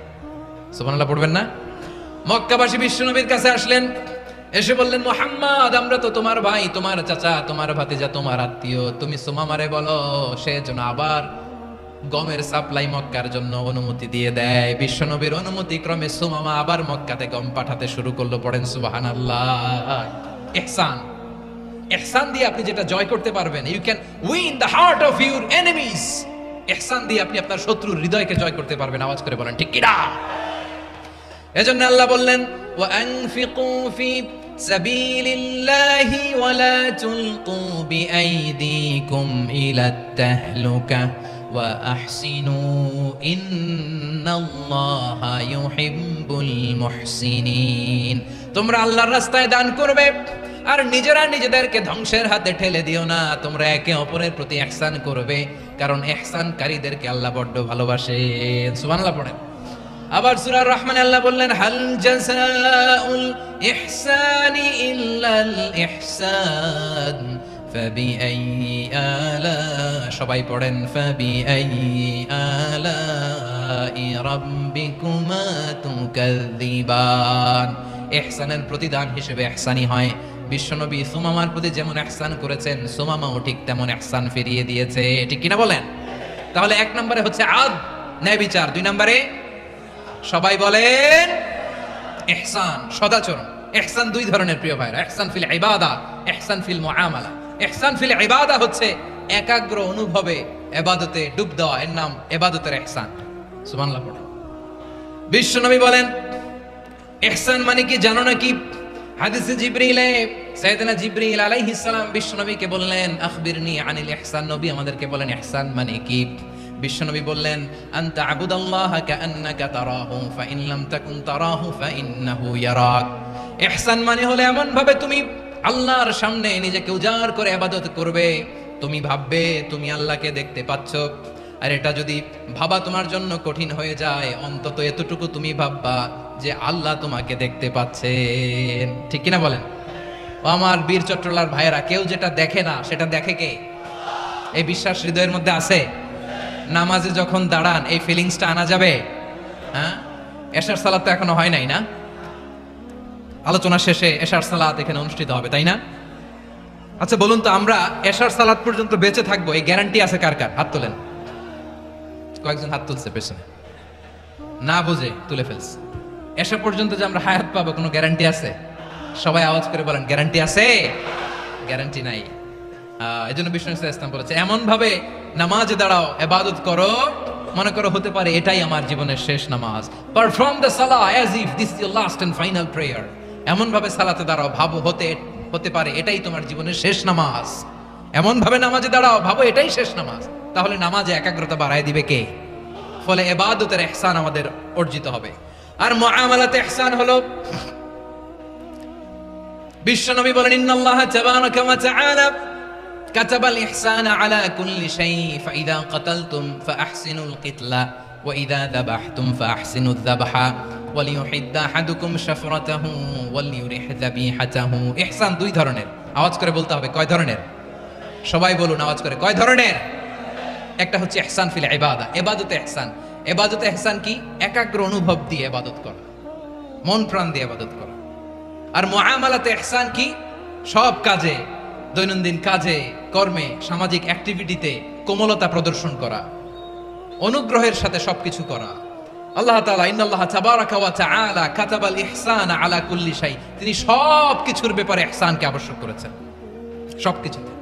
সুবহানাল্লাহ পড়বেন না? মক্কাবাসী বিশ্বনবীর কাছে আসলেন, এসে বললেন, মুহাম্মদ, আমরা তো তোমার ভাই, তোমার চাচা, তোমার ভাতিজা, তোমার আত্মীয়, তুমি সুমামারে বলো সে যেন আবার গমের সাপ্লাই মক্কার জন্য অনুমতি দিয়ে দেয়। বিশ্বনবীর অনুমতি ক্রমে সুমামা আবার মক্কাতে গম পাঠাতে শুরু করলো। পড়েন সুবহানাল্লাহ। ইহসান, ইহসান দিয়ে আপনি যেটা জয় করতে পারবেন, you can win the heart of your enemies. ইহসান দিয়ে আপনি আপনার শত্রুর হৃদয়কে জয় করতে পারবেন। আওয়াজ করে বলেন ঠিক কিনা? এজন্য আল্লাহ বললেন, ওয়া আনফিকু ফি সাবিলিল্লাহি ওয়া লা তুলকু বিআইদিকুম ইলাত তাহলুকা ওয়া আহসিনু ইন্নাল্লাহা ইউহিব্বুল মুহসিনিন। তোমরা আল্লাহর রাস্তায় দান করবে আর নিজেরা নিজেদেরকে ধ্বংসের হাতে ঠেলে দিও না। তোমরা একে অপরের প্রতি ইহসান করবে, কারণ ইহসানকারীদেরকে আল্লাহ বড় ভালোবাসেন। সুবহানাল্লাহ পড়েন। আবার সূরা রহমান আল্লাহ বললেন, হাল জাযাউল ইহসানি ইল্লাল ইহসান ফাবিআইয়ি আলা, সবাই পড়েন, ফাবিআইয়ি আলাই রাব্বিকুমা তুকাযযিবান। ইহসানের প্রতিদান হিসেবে ইহসানি হয়। বিশ্বনবী সুমামার প্রতি যেমন ইহসান করেছেন, সুমামাও ঠিক তেমন ইহসান ফিরিয়ে দিয়েছে। ঠিক কিনা বলেন? তাহলে এক নম্বরে হচ্ছে আদ, ন্যায় বিচার। দুই নম্বরে সবাই বলেন ইহসান, সদাচরণ। ইহসান দুই ধরনের প্রিয় ভাইরা, ইহসান ফিল ইবাদা, ইহসান ফিল মুআমালা। ইহসান ফিল ইবাদা হচ্ছে একাগ্র অনুভবে ইবাদতে ডুব দেওয়া, এর নাম ইবাদতের ইহসান। সুবহানাল্লাহ পড়েন। বিশ্বনবী বলেন ইহসান মানে কি জানো নাকি? হাদিসে জিবরিলে সাইয়েদনা জিবরিল আলাইহিস সালাম বিশ্বনবীকে বললেন, আখবিরনি আনিল ইহসান। নবী আমাদেরকে বলেন ইহসান মানে কি? বিশ্বনবী বললেন, আনতা আবুদাল্লাহা কাআন্নাকা তারাহু ফাইন লাম তাকুন তারাহু ফাইন্নাহু ইয়ারাক। ইহসান মানে হলো এমন ভাবে তুমি আল্লাহর সামনে নিজেকে উজাড় করে ইবাদত করবে, তুমি ভাববে তুমি আল্লাহকে দেখতে পাচ্ছ। আর এটা যদি ভাবা তোমার জন্য কঠিন হয়ে যায়, অন্তত এতটুকু তুমি ভাববা যে আল্লাহ তোমাকে দেখতে পাচ্ছেন। ঠিক কিনা বলেন? ও আমার বীর চট্টলার ভাইয়েরা, কেউ যেটা দেখে না সেটা দেখে কে? এই বিশ্বাস হৃদয়ের মধ্যে আছে? নামাজে যখন দাঁড়ান এই ফিলিংসটা আনা যাবে? হ্যাঁ, এশার সালাত তো এখনো হয় নাই না? আলোচনা শেষে এশার সালাত এখানে অনুষ্ঠিত হবে, তাই না? আচ্ছা বলুন তো, আমরা এশার সালাত পর্যন্ত বেঁচে থাকবো এই গ্যারান্টি আছে কার কার? হাত তোলেন। কয়েকজন হাত তুলছে পেছনে, না বুঝে তুলে ফেলছে। এশা পর্যন্ত যে আমরা হায়াত পাবো কোনো গ্যারান্টি আছে? সবাই আওয়াজ করে বলেন, গ্যারান্টি আছে? গ্যারান্টি নাই। এজন্য বিষ্ণু ইসলাম বলেছে, এমন ভাবে নামাজে দাঁড়াও, ইবাদত করো, মনে করো হতে পারে এটাই আমার জীবনের শেষ নামাজ। পারফর্ম দ্য সালাহ as if this is your last and final prayer. এমন ভাবে সালাতে দাঁড়াও, ভাবো হতে পারে এটাই তোমার জীবনের শেষ নামাজ। এমন ভাবে নামাজে দাঁড়াও, ভাবো এটাই শেষ নামাজ। তাহলে নামাজে একাগ্রতা বাড়ায় দিবে কে? ফলে ইবাদতের ইহসান আমাদের অর্জিত হবে। আর মুআমালাতে ইহসান হলো, বিশ্বনবী বলেন, ইন্নাল্লাহা তাবারাকা ওয়া তাআলা কাতাবাল ইহসানা আলা কুল্লি শাই ফাইদা কাতালতুম ফাআহসিনুল কিতলা ওয়া ইযা যাবাহতুম ফাআহসিনুয যাবহা ওয়ালিয়ুহিদ্দা আহাদুকুম শাফরাতাহু ওয়ালিয়ুরিহ যাবিহাতাহু। ইহসান দুই ধরনের। আওয়াজ করে বলতে হবে, কয় ধরনের? সবাই বলুন আওয়াজ করে, কয় ধরনের? একটা হচ্ছে ইহসান ফিল ইবাদা, ইবাদতে ইহসান। ইবাদতে ইহসান কি? একাগ্র অনুভব দিয়ে ইবাদত করা, মন প্রাণ দিয়ে ইবাদত করা। আর মুআমালাতে ইহসান কি? সব কাজে, দৈনন্দিন কাজে, কর্মে, সামাজিক অ্যাক্টিভিটিতে কোমলতা প্রদর্শন করা, অনুগ্রহের সাথে সবকিছু করা। আল্লাহ তাআলা ইন্নাল্লাহা তাবারাকা ওয়া তাআলা কাতাবাল ইহসানা আলা কুল্লি শাই, তিনি সবকিছুর ব্যাপারে ইহসানকে আবশ্যক করেছেন। সবকিছুতে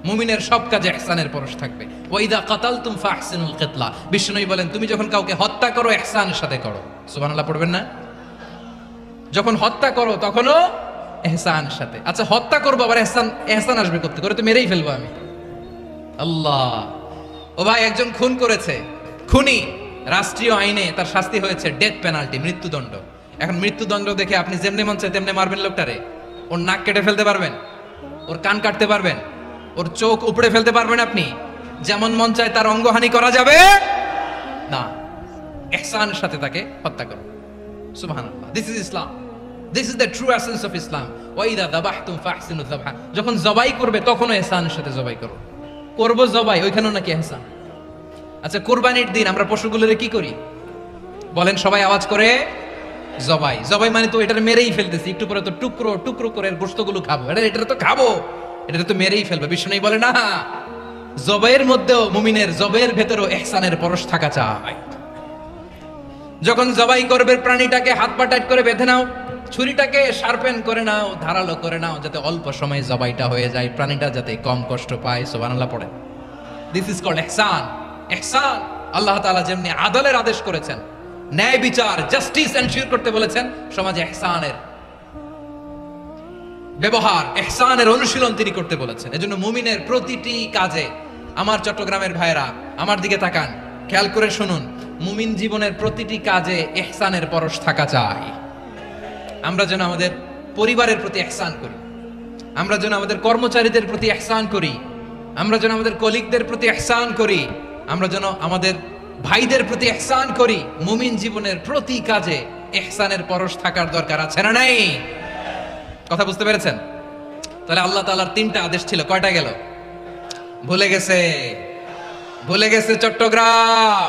মুমিনের সব কাজে ইহসানের পরশ থাকবে। ওয়া ইযা কাতালতুম ফাহসিনুল কিতলা, বিষ্ণু বলেন তুমি যখন কাউকে হত্যা করো ইহসানের সাথে করো। সুবহানাল্লাহ পড়বেন না? যখন হত্যা করো তখনও ইহসানের সাথে। আচ্ছা হত্যা করবো আবার ইহসান আসবে করতে করে, তো মেরেই ফেলবো আমি। আল্লাহ, ও ভাই একজন খুন করেছে, খুনি, রাষ্ট্রীয় আইনে তার শাস্তি হয়েছে ডেথ পেনাল্টি, মৃত্যুদণ্ড। এখন মৃত্যুদণ্ড দেখে আপনি যেমনি মন চায় তেমনি মারবেন লোকটারে? ওর নাক কেটে ফেলতে পারবেন? ওর কান কাটতে পারবেন? ওর চোখ উপড়ে ফেলতে পারবেন আপনি? যেমন মন চায় তার অঙ্গহানি করা যাবে না। ইহসানের সাথে তাকে হত্যা করো। সুবহানাল্লাহ, this is Islam. This is the true essence of Islam. ওয়া ইযা যাবাহতুম ফাহসিনু যাবহা, যখন জবাই করবে তখনও ইহসানের সাথে জবাই করো। করব জবাই, ওইখানেও নাকি ইহসান। আচ্ছা, কুরবানির দিন আমরা পশুগুলোরে কি করি বলেন সবাই আওয়াজ করে? জবাই। জবাই মানে তো এটারে মেরেই ফেলতেছি, একটু পরে তো টুকরো টুকরো করে গোশতগুলো খাবো, এটা তো খাবো, এটা তো মেরেই ফেলবে। বিষ্ণু বলে না, জবাইয়ের মধ্যেও মুমিনের জবাইয়ের ভেতরেও ইহসানের পরশ থাকা চাই। যখন জবাই করবে প্রাণীটাকে হাত পা টাইট করে বেঁধে নাও, ছুরিটাকে শার্পেন করে নাও, ধারালো করে নাও, যাতে অল্প সময়ে জবাইটা হয়ে যায়, প্রাণীটা যাতে কম কষ্ট পায়। সুবহানাল্লাহ পড়ে। দিস ইজ কল্ড ইহসান। ইহসান আল্লাহ তাআলা যেমনি আদলের আদেশ করেছেন, ন্যায় বিচার জাস্টিস এনশিওর করতে বলেছেন, সমাজে ইহসানের ব্যবহার, ইহসানের অনুশীলন তিনি করতে বলেছেন। এজন্য মুমিনের প্রতিটি কাজে, আমার চট্টগ্রামের ভাইরা আমার দিকে তাকান, খেয়াল করে শুনুন, মুমিন জীবনের প্রতিটি কাজে ইহসানের পরশ থাকা চাই। আমরা যেন আমাদের পরিবারের প্রতি ইহসান করি, আমরা যেন আমাদের কর্মচারীদের প্রতি ইহসান করি, আমরা যেন আমাদের কলিগদের প্রতি ইহসান করি, আমরা যেন আমাদের ভাইদের প্রতি ইহসান করি। মুমিন জীবনের প্রতি কাজে ইহসানের পরশ থাকার দরকার আছে না নাই? কথা বুঝতে পেরেছেন? তাহলে আল্লাহ তাআলার তিনটা আদেশ ছিল, কয়টা গেল? ভুলে গেছে, ভুলে গেছে চট্টগ্রাম।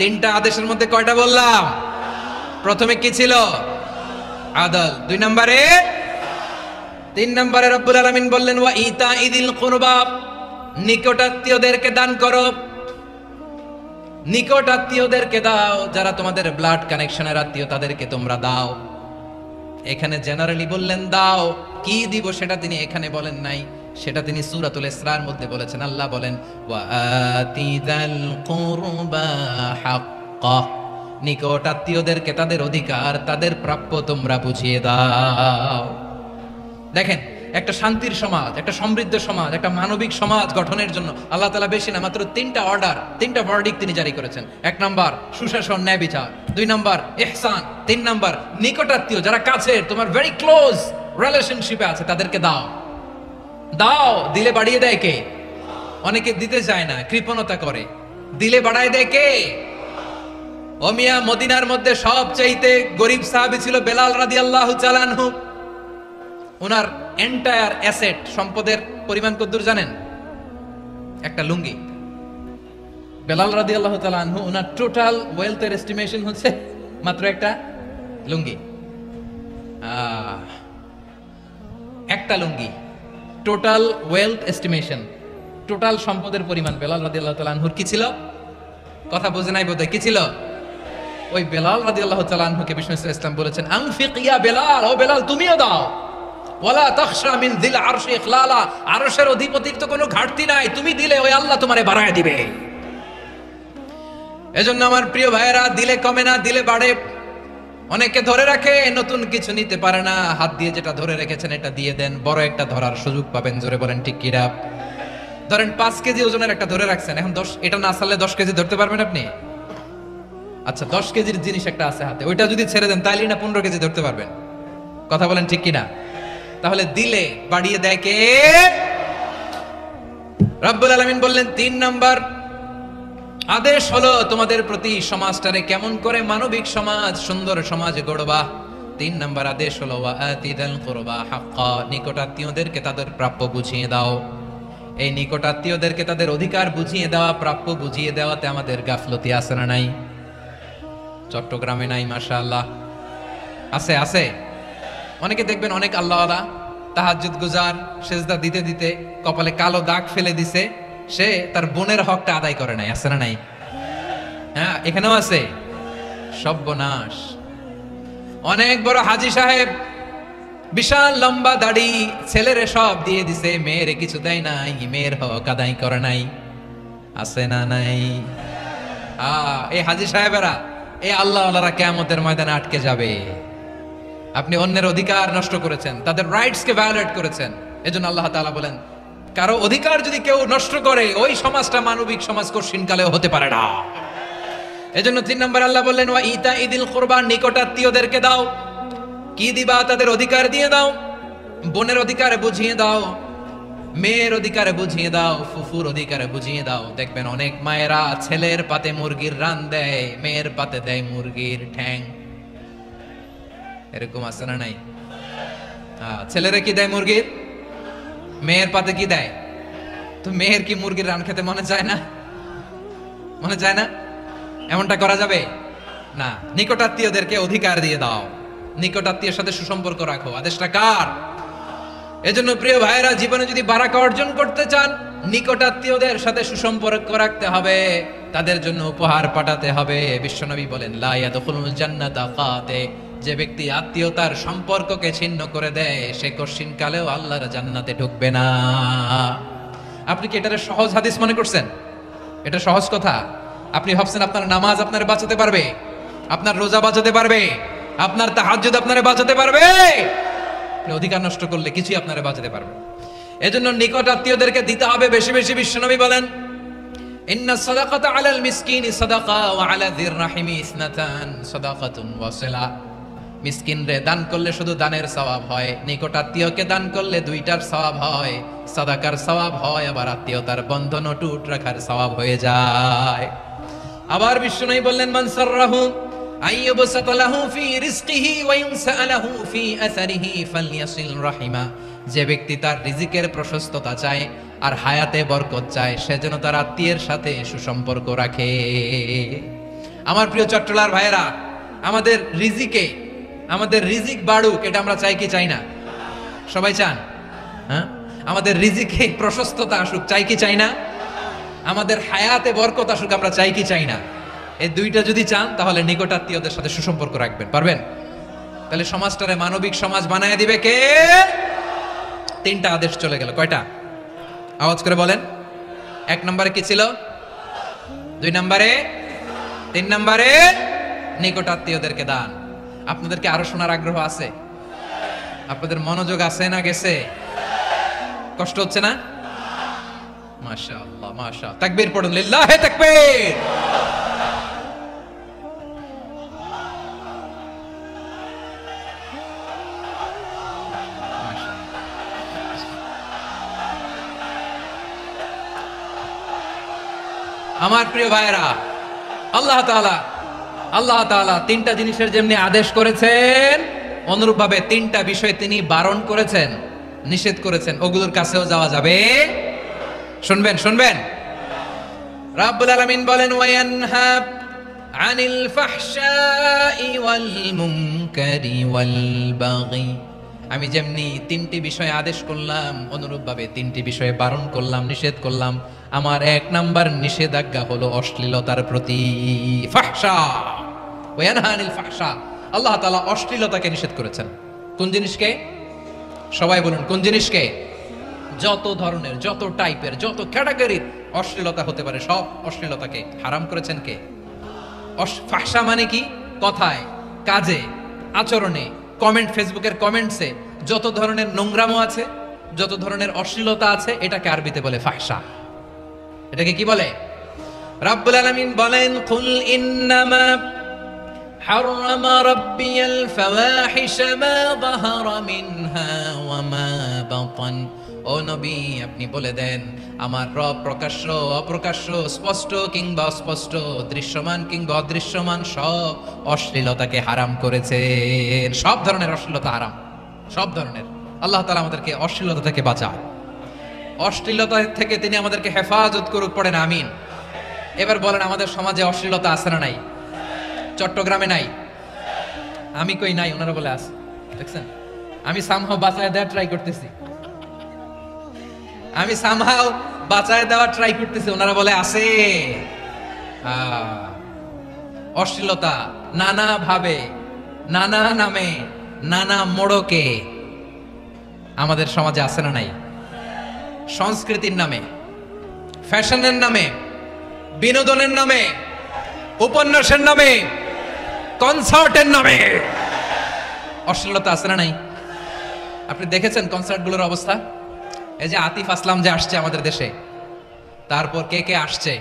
তিনটা আদেশের মধ্যে কয়টা বললাম? প্রথমে কি ছিল? আদল। 2 নম্বরে, 3 নম্বরে রব্বুল আলামিন বললেন ওয়া ইতাইদিল কুরবা, নিকটাত্মীয়দেরকে দান করো। নিকটাত্মীয়দেরকে দাও, যারা তোমাদের ব্লাড কানেকশনের আত্মীয় তাদেরকে তোমরা দাও। এখানে জেনারেলি বললেন দাও, কি দিব সেটা তিনি এখানে বলেন নাই, সেটা তিনি সূরাতুল ইসরার মধ্যে বলেছেন। আল্লাহ বলেন ওয়া আতিযাল কুরবা হাক্কা, নিকটাত্মীয়দেরকে তাদের অধিকার, তাদের প্রাপ্য তোমরা বুঝিয়ে দাও। দেখেন, একটা শান্তির সমাজ, একটা সমৃদ্ধ সমাজ, একটা মানবিক সমাজ গঠনের জন্য আল্লাহ তাআলা বেশি না, মাত্র 3টা অর্ডার, 3টা ভার্ডিক্ট তিনি জারি করেছেন। 1 নাম্বার সুশাসন, ন্যায় বিচার। 2 নাম্বার ইহসান। 3 নাম্বার নিকটাত্মীয়, যারা কাছের, তোমার ভেরি ক্লোজ রিলেশনশিপে আছে, তাদেরকে দাও। দাও, দিলে বাড়িয়ে দেয় কে? অনেকে দিতে চায় না, কৃপণতা করে। দিলে বাড়ায় দেয় কে? ও মিয়া, মদিনার মধ্যে সবচাইতে গরিব সাহাবী ছিল বেলাল রাদিয়াল্লাহু তাআলা আনহু। ওনার এন্টায়ার অ্যাসেট, সম্পদের পরিমাণ কতদূর জানেন? একটা লুঙ্গি। বেলাল রাদিয়াল্লাহু তাআলা আনহু, ওনার টোটাল ওয়েলথের এস্টিমেশন হচ্ছে মাত্র একটা লুঙ্গি। একটা লুঙ্গি, টোটাল ওয়েলথ এস্টিমেশন, টোটাল সম্পদের পরিমাণ বেলাল রাদিয়াল্লাহু তাআলা আনহুর কি ছিল? কথা বুঝে নাই বোধহয়। কি ছিল? ওই বেলাল রাদিয়াল্লাহু তাআলা আনহুকে বিষ্ণু ইসলাম বলেছেন, আনফিক ইয়া বেলাল, ও বেলাল তুমিও দাও। ওয়ালা তাখশা মিন যিল আরশি ইখলালা, আরশের অধিপতির তো কোনো ঘাটতি নাই, তুমি দিলে ওই আল্লাহ তোমারে বাড়ায় দিবে। এজন্য আমার প্রিয় ভাইয়েরা, দিলে কমে না, দিলে বাড়ে। অনেকে ধরে রাখে, নতুন কিছু নিতে পারে না, হাত দিয়ে যেটা ধরে রেখেছেন এটা দিয়ে দেন, বড় একটা ধরার সুযোগ পাবেন। জোরে বলেন ঠিক কিনা? ধরেন 5 কেজি ওজনের একটা ধরে রাখছেন, এখন 10, এটা না ছাড়লে 10 কেজি ধরতে পারবেন আপনি? আচ্ছা, 10 কেজির জিনিস একটা আছে হাতে, ওইটা যদি ছেড়ে দেন তাইলে না 15 কেজি ধরতে পারবেন? কথা বলেন ঠিক কিনা? তাহলে দিলে বাড়িয়ে দেয় কে? রব্বুল আলামিন বললেন 3 নাম্বার আদেশ হলো তোমাদের প্রতি সমাজটারে কেমন করে মানবিক সমাজ, সুন্দর সমাজ গড়বা। 3 নাম্বার আদেশ হলো ওয়া আতিদাল কুরবা হাক্কা, নিকটাত্মীয়দেরকে তাদের প্রাপ্য বুঝিয়ে দাও। এই নিকটাত্মীয়দেরকে তাদের অধিকার বুঝিয়ে দেওয়া, প্রাপ্য বুঝিয়ে দেওয়াতে আমাদের গাফলতি আছে না নাই? চট্টগ্রামে নাই? মাশাআল্লাহ আছে, আছে। অনেকে দেখবেন অনেক আল্লাহওয়ালা, তাহাজ্জুদ গুজার, সেজদা দিতে দিতে কপালে কালো দাগ ফেলে দিছে, সে তার বোনের হকটা আদায় করে নাই। আছে না নাই? হ্যাঁ, এখানেও আছে। সর্বনাশ। অনেক বড় হাজী সাহেব, বিশাল লম্বা দাড়ি, ছেলেরে সব দিয়ে দিছে, মেয়েরে কিছু দেয় নাই, মেয়ের হক আদায় করে নাই। আছে না নাই? এই হাজী সাহেবেরা, এই আল্লাহওয়ালারা কিয়ামতের ময়দানে আটকে যাবে। আপনি অন্যের অধিকার নষ্ট করেছেন, তাদের রাইটস কে ভায়োলেট করেছেন। এজন্য আল্লাহ তাআলা বলেন, কারো অধিকার যদি কেউ নষ্ট করে, ওই সমাজটা মানবিক সমাজ কঠিনকালেও হতে পারে না। এজন্য 3 নম্বর আল্লাহ বললেন ওয়া ইতাইদিল কুরবা, নিকটাত্মীয়দেরকে দাও। কি দিবা? তাদের অধিকার দিয়ে দাও। বোনের অধিকারে বুঝিয়ে দাও, মেয়ের অধিকারে বুঝিয়ে দাও, ফুফুর অধিকারে বুঝিয়ে দাও। দেখবেন অনেক মায়েরা ছেলের পাতে মুরগির রান দেয়, মেয়ের পাতে দেয় মুরগির ঠ্যাং। এরকম আছে না নাই? ছেলেরা কি দেয় মুরগির, মেয়ের পাতে কি দেয়? তো মেয়ের কি মুরগির রান খেতে মনে চায় না? মনে চায় না? এমনটা করা যাবে না। নিকটাত্মীয়দেরকে অধিকার দিয়ে দাও, নিকটাত্মীয়ের সাথে সুসম্পর্ক রাখো। আদেশটা কার? এজন্য প্রিয় ভাইয়েরা, জীবনে যদি বারাকা অর্জন করতে চান, নিকটাত্মীয়দের সাথে সুসম্পর্ক রাখতে হবে, তাদের জন্য উপহার পাঠাতে হবে। বিশ্বনবী বলেন, লা ইয়াদখুলুল জান্নাতা কাতে, যে ব্যক্তি আত্মীয়তার সম্পর্ককে ছিন্ন করে দেয়, সে কশিন কালেও আল্লাহর জান্নাতে ঢুকবে না। আপনি কি এটারে সহজ হাদিস মনে করছেন? এটা সহজ কথা? আপনি ভাবছেন আপনার নামাজ আপনারে বাঁচাতে পারবে, আপনার রোজা বাঁচাতে পারবে, আপনার তাহাজ্জুদ আপনারে বাঁচাতে পারবে? অধিকার নষ্ট করলে কিছুই আপনারে বাঁচাতে পারবে। এজন্য নিকট আত্মীয়দেরকে দিতে হবে বেশি বেশি। বিশ্বনবী বলেন, ইন্না সাদাকাতা আলাল মিসকিনি সাদাকা ওয়া আলা যির রাহিমি ইসনাতান সাদাকাতুন ওয়া সিলা। মিসকিনরে দান করলে শুধু দানের সওয়াব হয়, নিকট আত্মীয়কে দান করলে দুইটার সওয়াব হয়, সাদাকার সওয়াব হয়, আবার আত্মীয়তার বন্ধন অটুট রাখার সওয়াব হয়ে যায়। আবার বিশ্বনবী বললেন, মান সাররাহু আইয়ুবসাতা লাহু ফি রিজকিহি ওয়া ইউনসা লাহু ফি আসারিহি ফালইয়াসিল রাহিমা। যে ব্যক্তি তার রিজিকের প্রশস্ততা চায় আর হায়াতে বরকত চায়, সে যেন তার আত্মীয়ের সাথে সুসম্পর্ক রাখে। আমার প্রিয় চট্টলার ভাইয়েরা, আমাদের রিজিক বাড়ুক, এটা আমরা চাই কি চাই না? সবাই চান? হ্যাঁ, আমাদের রিজিকে প্রশস্ততা আসুক, চাই কি চাই না? আমাদের হায়াতে বরকত আসুক, আমরা চাই কি চাই না? এই দুইটা যদি চান, তাহলে নিকটাত্মীয়দের সাথে সুসম্পর্ক রাখবেন, পারবেন? তাহলে সমাজটারে মানবিক সমাজ বানায় দিবে কে? তিনটা আদেশ চলে গেল। কয়টা? আওয়াজ করে বলেন। 1 নম্বরে কি ছিল? 2 নম্বরে, 3 নম্বরে নিকটাত্মীয়দেরকে দান। আপনাদেরকে আরো শোনার আগ্রহ আছে? আপনাদের মনোযোগ আছে না গেছে? কষ্ট হচ্ছে না? মাশাআল্লাহ, মাশাআল্লাহ। তাকবীর পড়ুন, লিল্লাহি তাকবীর। আমার প্রিয় ভাইয়েরা, আল্লাহ তাআলা তিনটা জিনিসের যেমনি আদেশ করেছেন, অনুরূপভাবে তিনটা বিষয় তিনি বারণ করেছেন, নিষেধ করেছেন। ওগুলোর কাছেও যাওয়া যাবে। শুনবেন। রাব্বুল আলামিন বলেন, ওয়ায়ানহা আনিল ফাহশাই ওয়াল মুনকারি ওয়াল বাগি। আমি যেমনি তিনটি বিষয়ে আদেশ করলাম, অনুরূপভাবে তিনটি বিষয়ে বারণ করলাম, নিষেধ করলাম। আমার 1 নাম্বার নিষেধাজ্ঞা হলো অশ্লীলতার প্রতি। ফাহশা, ওয়ায়ানহা আনিল ফাহশা। আল্লাহ তাআলা অশ্লীলতাকে নিষেধ করেছেন। কোন জিনিসকে? সবাই বলুন, কোন জিনিসকে? যত ধরনের, যত টাইপের, যত ক্যাটাগরির অশ্লীলতা হতে পারে, সব অশ্লীলতাকে হারাম করেছেন কে? ফাহশা মানে কি? কথায়, কাজে, আচরণে, কমেন্ট, ফেসবুকের কমেন্টসে যত ধরনের নোংরামো আছে, যত ধরনের অশ্লীলতা আছে, এটাকে আরবিতে বলে ফাহশা। এটাকে কি বলে? রাব্বুল আলামিন বলেন, কুল ইন্নামা হারামা রাব্বিয়াল ফাওয়াহিশা মা যাহারা মিনহা ওয়া মা বাতান। ও নবী, আপনি বলে দেন, আমার রব প্রকাশ্য, অপ্রকাশ্য, স্পষ্ট কিংবা অস্পষ্ট, দৃশ্যমান কিংবা অদৃশ্যমান সব অশ্লীলতাকে হারাম করেছেন। সব ধরনের অশ্লীলতা হারাম, সব ধরনের। আল্লাহ তাআলা আমাদেরকে অশ্লীলতা থেকে বাঁচায়, অশ্লীলতা থেকে তিনি আমাদেরকে হেফাজত করুক। পড়েন আমিন। এবার বলেন, আমাদের সমাজে অশ্লীলতা আছে না নাই? চট্টগ্রামে নাই? আমি কই নাই, ওনারা বলে আছে। দেখছেন, আমি সামহাও বাঁচায় দেওয়ার ট্রাই করতেছি, ওনারা বলে আছে। অশ্লীলতা নানা ভাবে, নানা নামে, নানা মোড়কে আমাদের সমাজে আছে না নাই? সংস্কৃতির নামে, ফ্যাশনের নামে, বিনোদনের নামে, উপন্যাসের নামে, কনসার্টের নামে অশ্লীলতা আছে না নাই? আপনি দেখেছেন কনসার্টগুলোর অবস্থা? এই যে আতিফ আসলাম যে আসছে আমাদের দেশে, তারপর কে কে আসছে,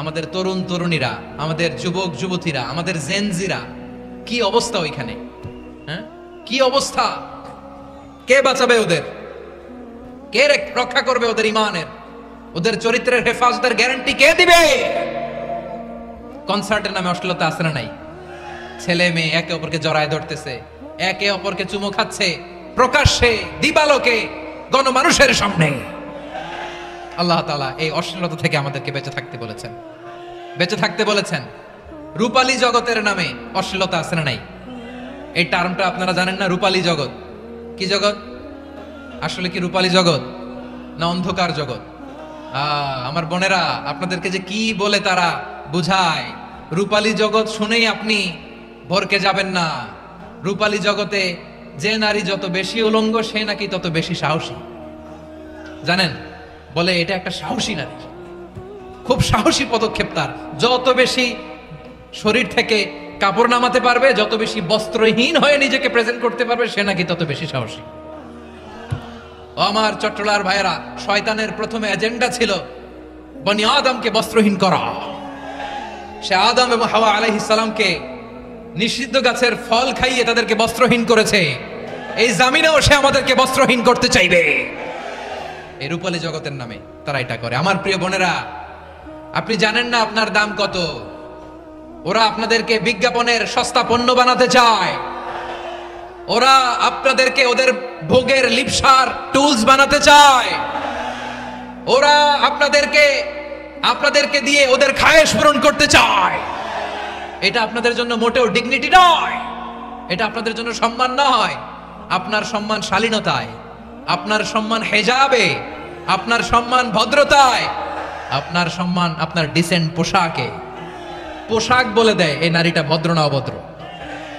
আমাদের তরুণ তরুণীরা, আমাদের যুবক যুবতীরা, আমাদের জেনজিরা, কি অবস্থা ওইখানে? হ্যাঁ, কি অবস্থা? কে বাঁচাবে ওদের? কে রক্ষা করবে ওদের ইমানের, ওদের চরিত্রের হেফাজতের গ্যারান্টি কে দিবে? কনসার্টের নামে অশ্লীলতা আছে না নাই? ছেলে মেয়ে একে অপরকে জড়ায় ধরতেছে, একে অপরকে চুমো খাচ্ছে প্রকাশ্যে, দিবালোকে, গণমানুষের সামনে। আল্লাহ তাআলা এই অশ্লীলতা থেকে আমাদেরকে বেঁচে থাকতে বলেছেন, বেঁচে থাকতে বলেছেন। রূপালী জগতের নামে অশ্লীলতা আছে না নাই? এই টার্মটা আপনারা জানেন না? রূপালী জগৎ কি জগৎ? আসলে কি রূপালী জগৎ না অন্ধকার জগৎ? আমার বোনেরা, আপনাদেরকে যে কি বলে তারা বুঝায়, রূপালী জগৎ শুনেই আপনি ভরকে যাবেন না। রূপালী জগতে যে নারী যত বেশি উলঙ্গ সে নাকি তত বেশি সাহসী। জানেন, বলে এটা একটা সাহসী নারী, খুব সাহসী পদক্ষেপ তার। যত বেশি শরীর থেকে কাপড় নামাতে পারবে, যত বেশি বস্ত্রহীন হয়ে নিজেকে প্রেজেন্ট করতে পারবে, সে নাকি তত বেশি সাহসী। আমার চট্টলার ভাইয়েরা, শয়তানের প্রথমে এজেন্ডা ছিল বনি আদমকে বস্ত্রহীন করা। সে আদম এবং হাওয়া আলাইহিস সালামকে নিষিদ্ধ গাছের ফল খাইয়ে তাদেরকে বস্ত্রহীন করেছে। এই জামিনেও সে আমাদেরকে বস্ত্রহীন করতে চাইবে। এই রূপালী জগতের নামে তারা এটা করে। আমার প্রিয় বোনেরা, আপনি জানেন না আপনার দাম কত। ওরা আপনাদেরকে বিজ্ঞাপনের সস্তা পণ্য বানাতে চায়। ওরা আপনাদেরকে ওদের ভোগের লিপসার টুলস বানাতে চায়। ওরা আপনাদেরকে দিয়ে ওদের খায়েশ পূরণ করতে চায়। এটা আপনাদের জন্য মোটেও ডিগনিটি নয়, এটা আপনাদের জন্য সম্মান নয়। আপনার সম্মান শালীনতায়, আপনার সম্মান হেজাবে, আপনার সম্মান ভদ্রতায়, আপনার সম্মান আপনার ডিসেন্ট পোশাকে। পোশাক বলে দেয় এই নারীটা ভদ্র না অভদ্র।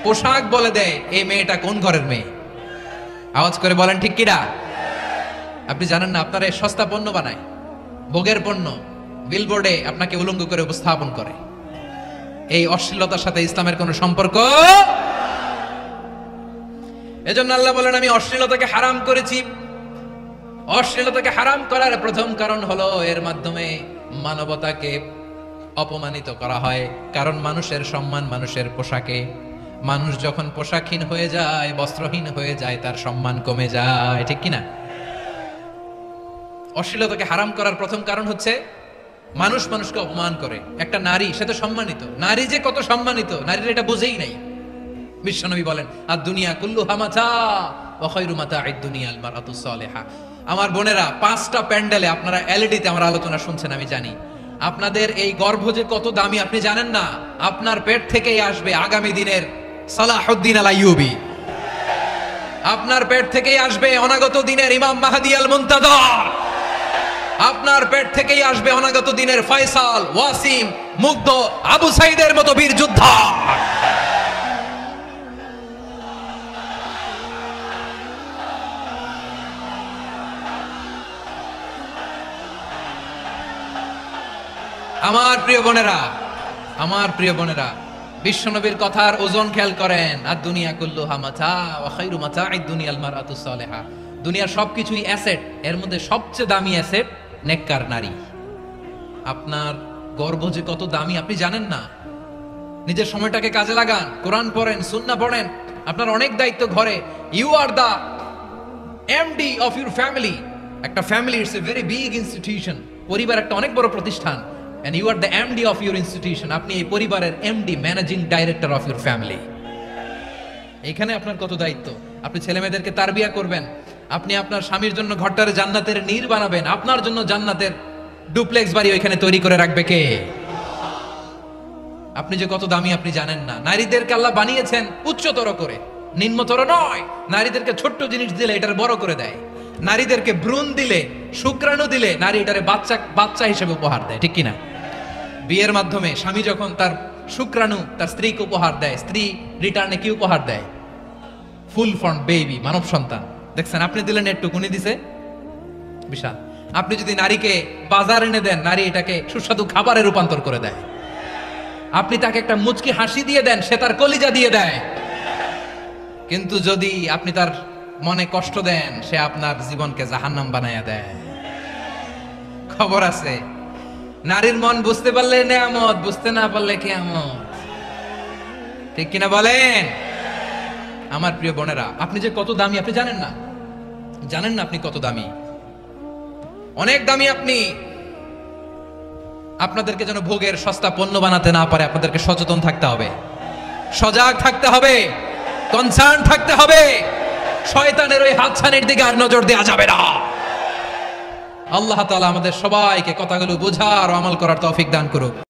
পোশাক বলে দেয় এই মেয়েটা কোন ঘরের মেয়ে। আওয়াজ করে বলেন ঠিক কিনা? আপনি জানেন না আপনারা সস্তা পণ্য বানায়, ভোগের পণ্য, বিলবোর্ডে আপনাকে উলঙ্গ করে উপস্থাপন করে। এই অশ্লীলতার সাথে ইসলামের কোনো সম্পর্ক। এজন্য আল্লাহ বলেন, আমি অশ্লীলতাকে হারাম করেছি। অশ্লীলতাকে হারাম করার প্রথম কারণ হলো এর মাধ্যমে মানবতাকে অপমানিত করা হয়। কারণ মানুষের সম্মান মানুষের পোশাকে। মানুষ যখন পোশাকহীন হয়ে যায়, বস্ত্রহীন হয়ে যায়, তার সম্মান কমে যায়, ঠিক কিনা? অশ্লীলতাকে হারাম করার প্রথম কারণ হচ্ছে মানুষ মানুষকে অপমান করে। একটা নারী, সে তো সম্মানিত। নারী যে কত সম্মানিত, নারীরা এটা বুঝেই নাই। বিশ্বনবী বলেন, আর দুনিয়া কুল্লুহা মাতা ওয়া খায়রু মাতা'আদ দুনিয়াল মারআতুস সালিহা। আমার বোনেরা, 5টা প্যান্ডেলে আপনারা এলইডিতে আমার আলোচনা শুনছেন, আমি জানি। আপনাদের এই গর্ভ যে কত দামি আপনি জানেন না। আপনার পেট থেকেই আসবে আগামী দিনের সালাহুদ্দিন আল আইয়ুবী। আপনার পেট থেকেই আসবে অনাগত দিনের ইমাম মাহদী আল মুনতাযর। আপনার পেট থেকেই আসবে অনাগত দিনের ফয়সাল, ওয়াসিম, মুগ্ধ, আবু সাইদের মতো বীর যোদ্ধা। আমার প্রিয় বোনেরা, আমার প্রিয় বোনেরা, বিশ্বনবীর কথার ওজন খেয়াল করেন। আর দুনিয়া কুল্লুহা মাতা ওয়া খায়রু মাতা'আদ দুনিয়াল মারআতুস সালিহা। দুনিয়ার সবকিছুই অ্যাসেট, এর মধ্যে সবচেয়ে দামি অ্যাসেট নেককার নারী। আপনার গর্ভ যে কত দামি আপনি জানেন না। নিজের সময়টাকে কাজে লাগান, কোরআন পড়েন, সুন্নাহ পড়েন। আপনার অনেক দায়িত্ব ঘরে। You are the MD of your family. একটা family it's a very big institution. পরিবার একটা অনেক বড় প্রতিষ্ঠান। and you are the MD of your institution. আপনি এই পরিবারের MD, managing director of your family. এখানে আপনার কত দায়িত্ব। আপনি ছেলে মেয়েদেরকে তারবিয়া করবেন। আপনি আপনার স্বামীর জন্য ঘরটারে জান্নাতের নীর বানাবেন। আপনার জন্য জান্নাতের ডুপ্লেক্স বাড়ি ওইখানে তৈরি করে রাখবে কে? আপনি যে কত দামি আপনি জানেন না। নারীদেরকে আল্লাহ বানিয়েছেন উচ্চতর করে, নিম্নতর নয়। নারীদেরকে ছোট্ট জিনিস দিলে এটার বড় করে দেয়। নারীদেরকে ভ্রূণ দিলে, শুক্রাণু দিলে নারী এটারে বাচ্চা হিসেবে উপহার দেয়, ঠিক কিনা? বিয়ের মাধ্যমে স্বামী যখন তার শুক্রাণু তার স্ত্রীকে উপহার দেয়, স্ত্রী রিটার্নে কি উপহার দেয়? ফুল ফর্ম বেবি, মানব সন্তান। দেখছেন, আপনি দিলেন একটু, উনি দিছে বিশাল। আপনি যদি নারীকে বাজার এনে দেন, নারী এটাকে সুস্বাদু খাবারে রূপান্তর করে দেয়। আপনি তাকে একটা মুচকি হাসি দিয়ে দেন, সে তার কলিজা দিয়ে দেয়। কিন্তু যদি আপনি তার মনে কষ্ট দেন, সে আপনার জীবনকে জাহান্নাম বানায়া দেয়। খবর আছে, নারীর মন বুঝতে পারলে নেয়ামত, বুঝতে না পারলে কিয়ামত, ঠিক কিনা বলেন? আমার প্রিয় বোনেরা, আপনি যে কত দামি আপনি জানেন না। জানেন না আপনি কত দামি, অনেক দামি আপনি। আপনাদেরকে যেন ভোগের সস্তা পণ্য বানাতে না পারে, আপনাদেরকে সচেতন থাকতে হবে, সজাগ থাকতে হবে। কনসার্ন থাকতে হবে, শয়তানের ওই হাতছানির দিকে আর নজর দেওয়া যাবে না। আল্লাহ তাআলা আমাদের সবাইকে কথাগুলো বোঝার ও আমল করার তৌফিক দান করুক।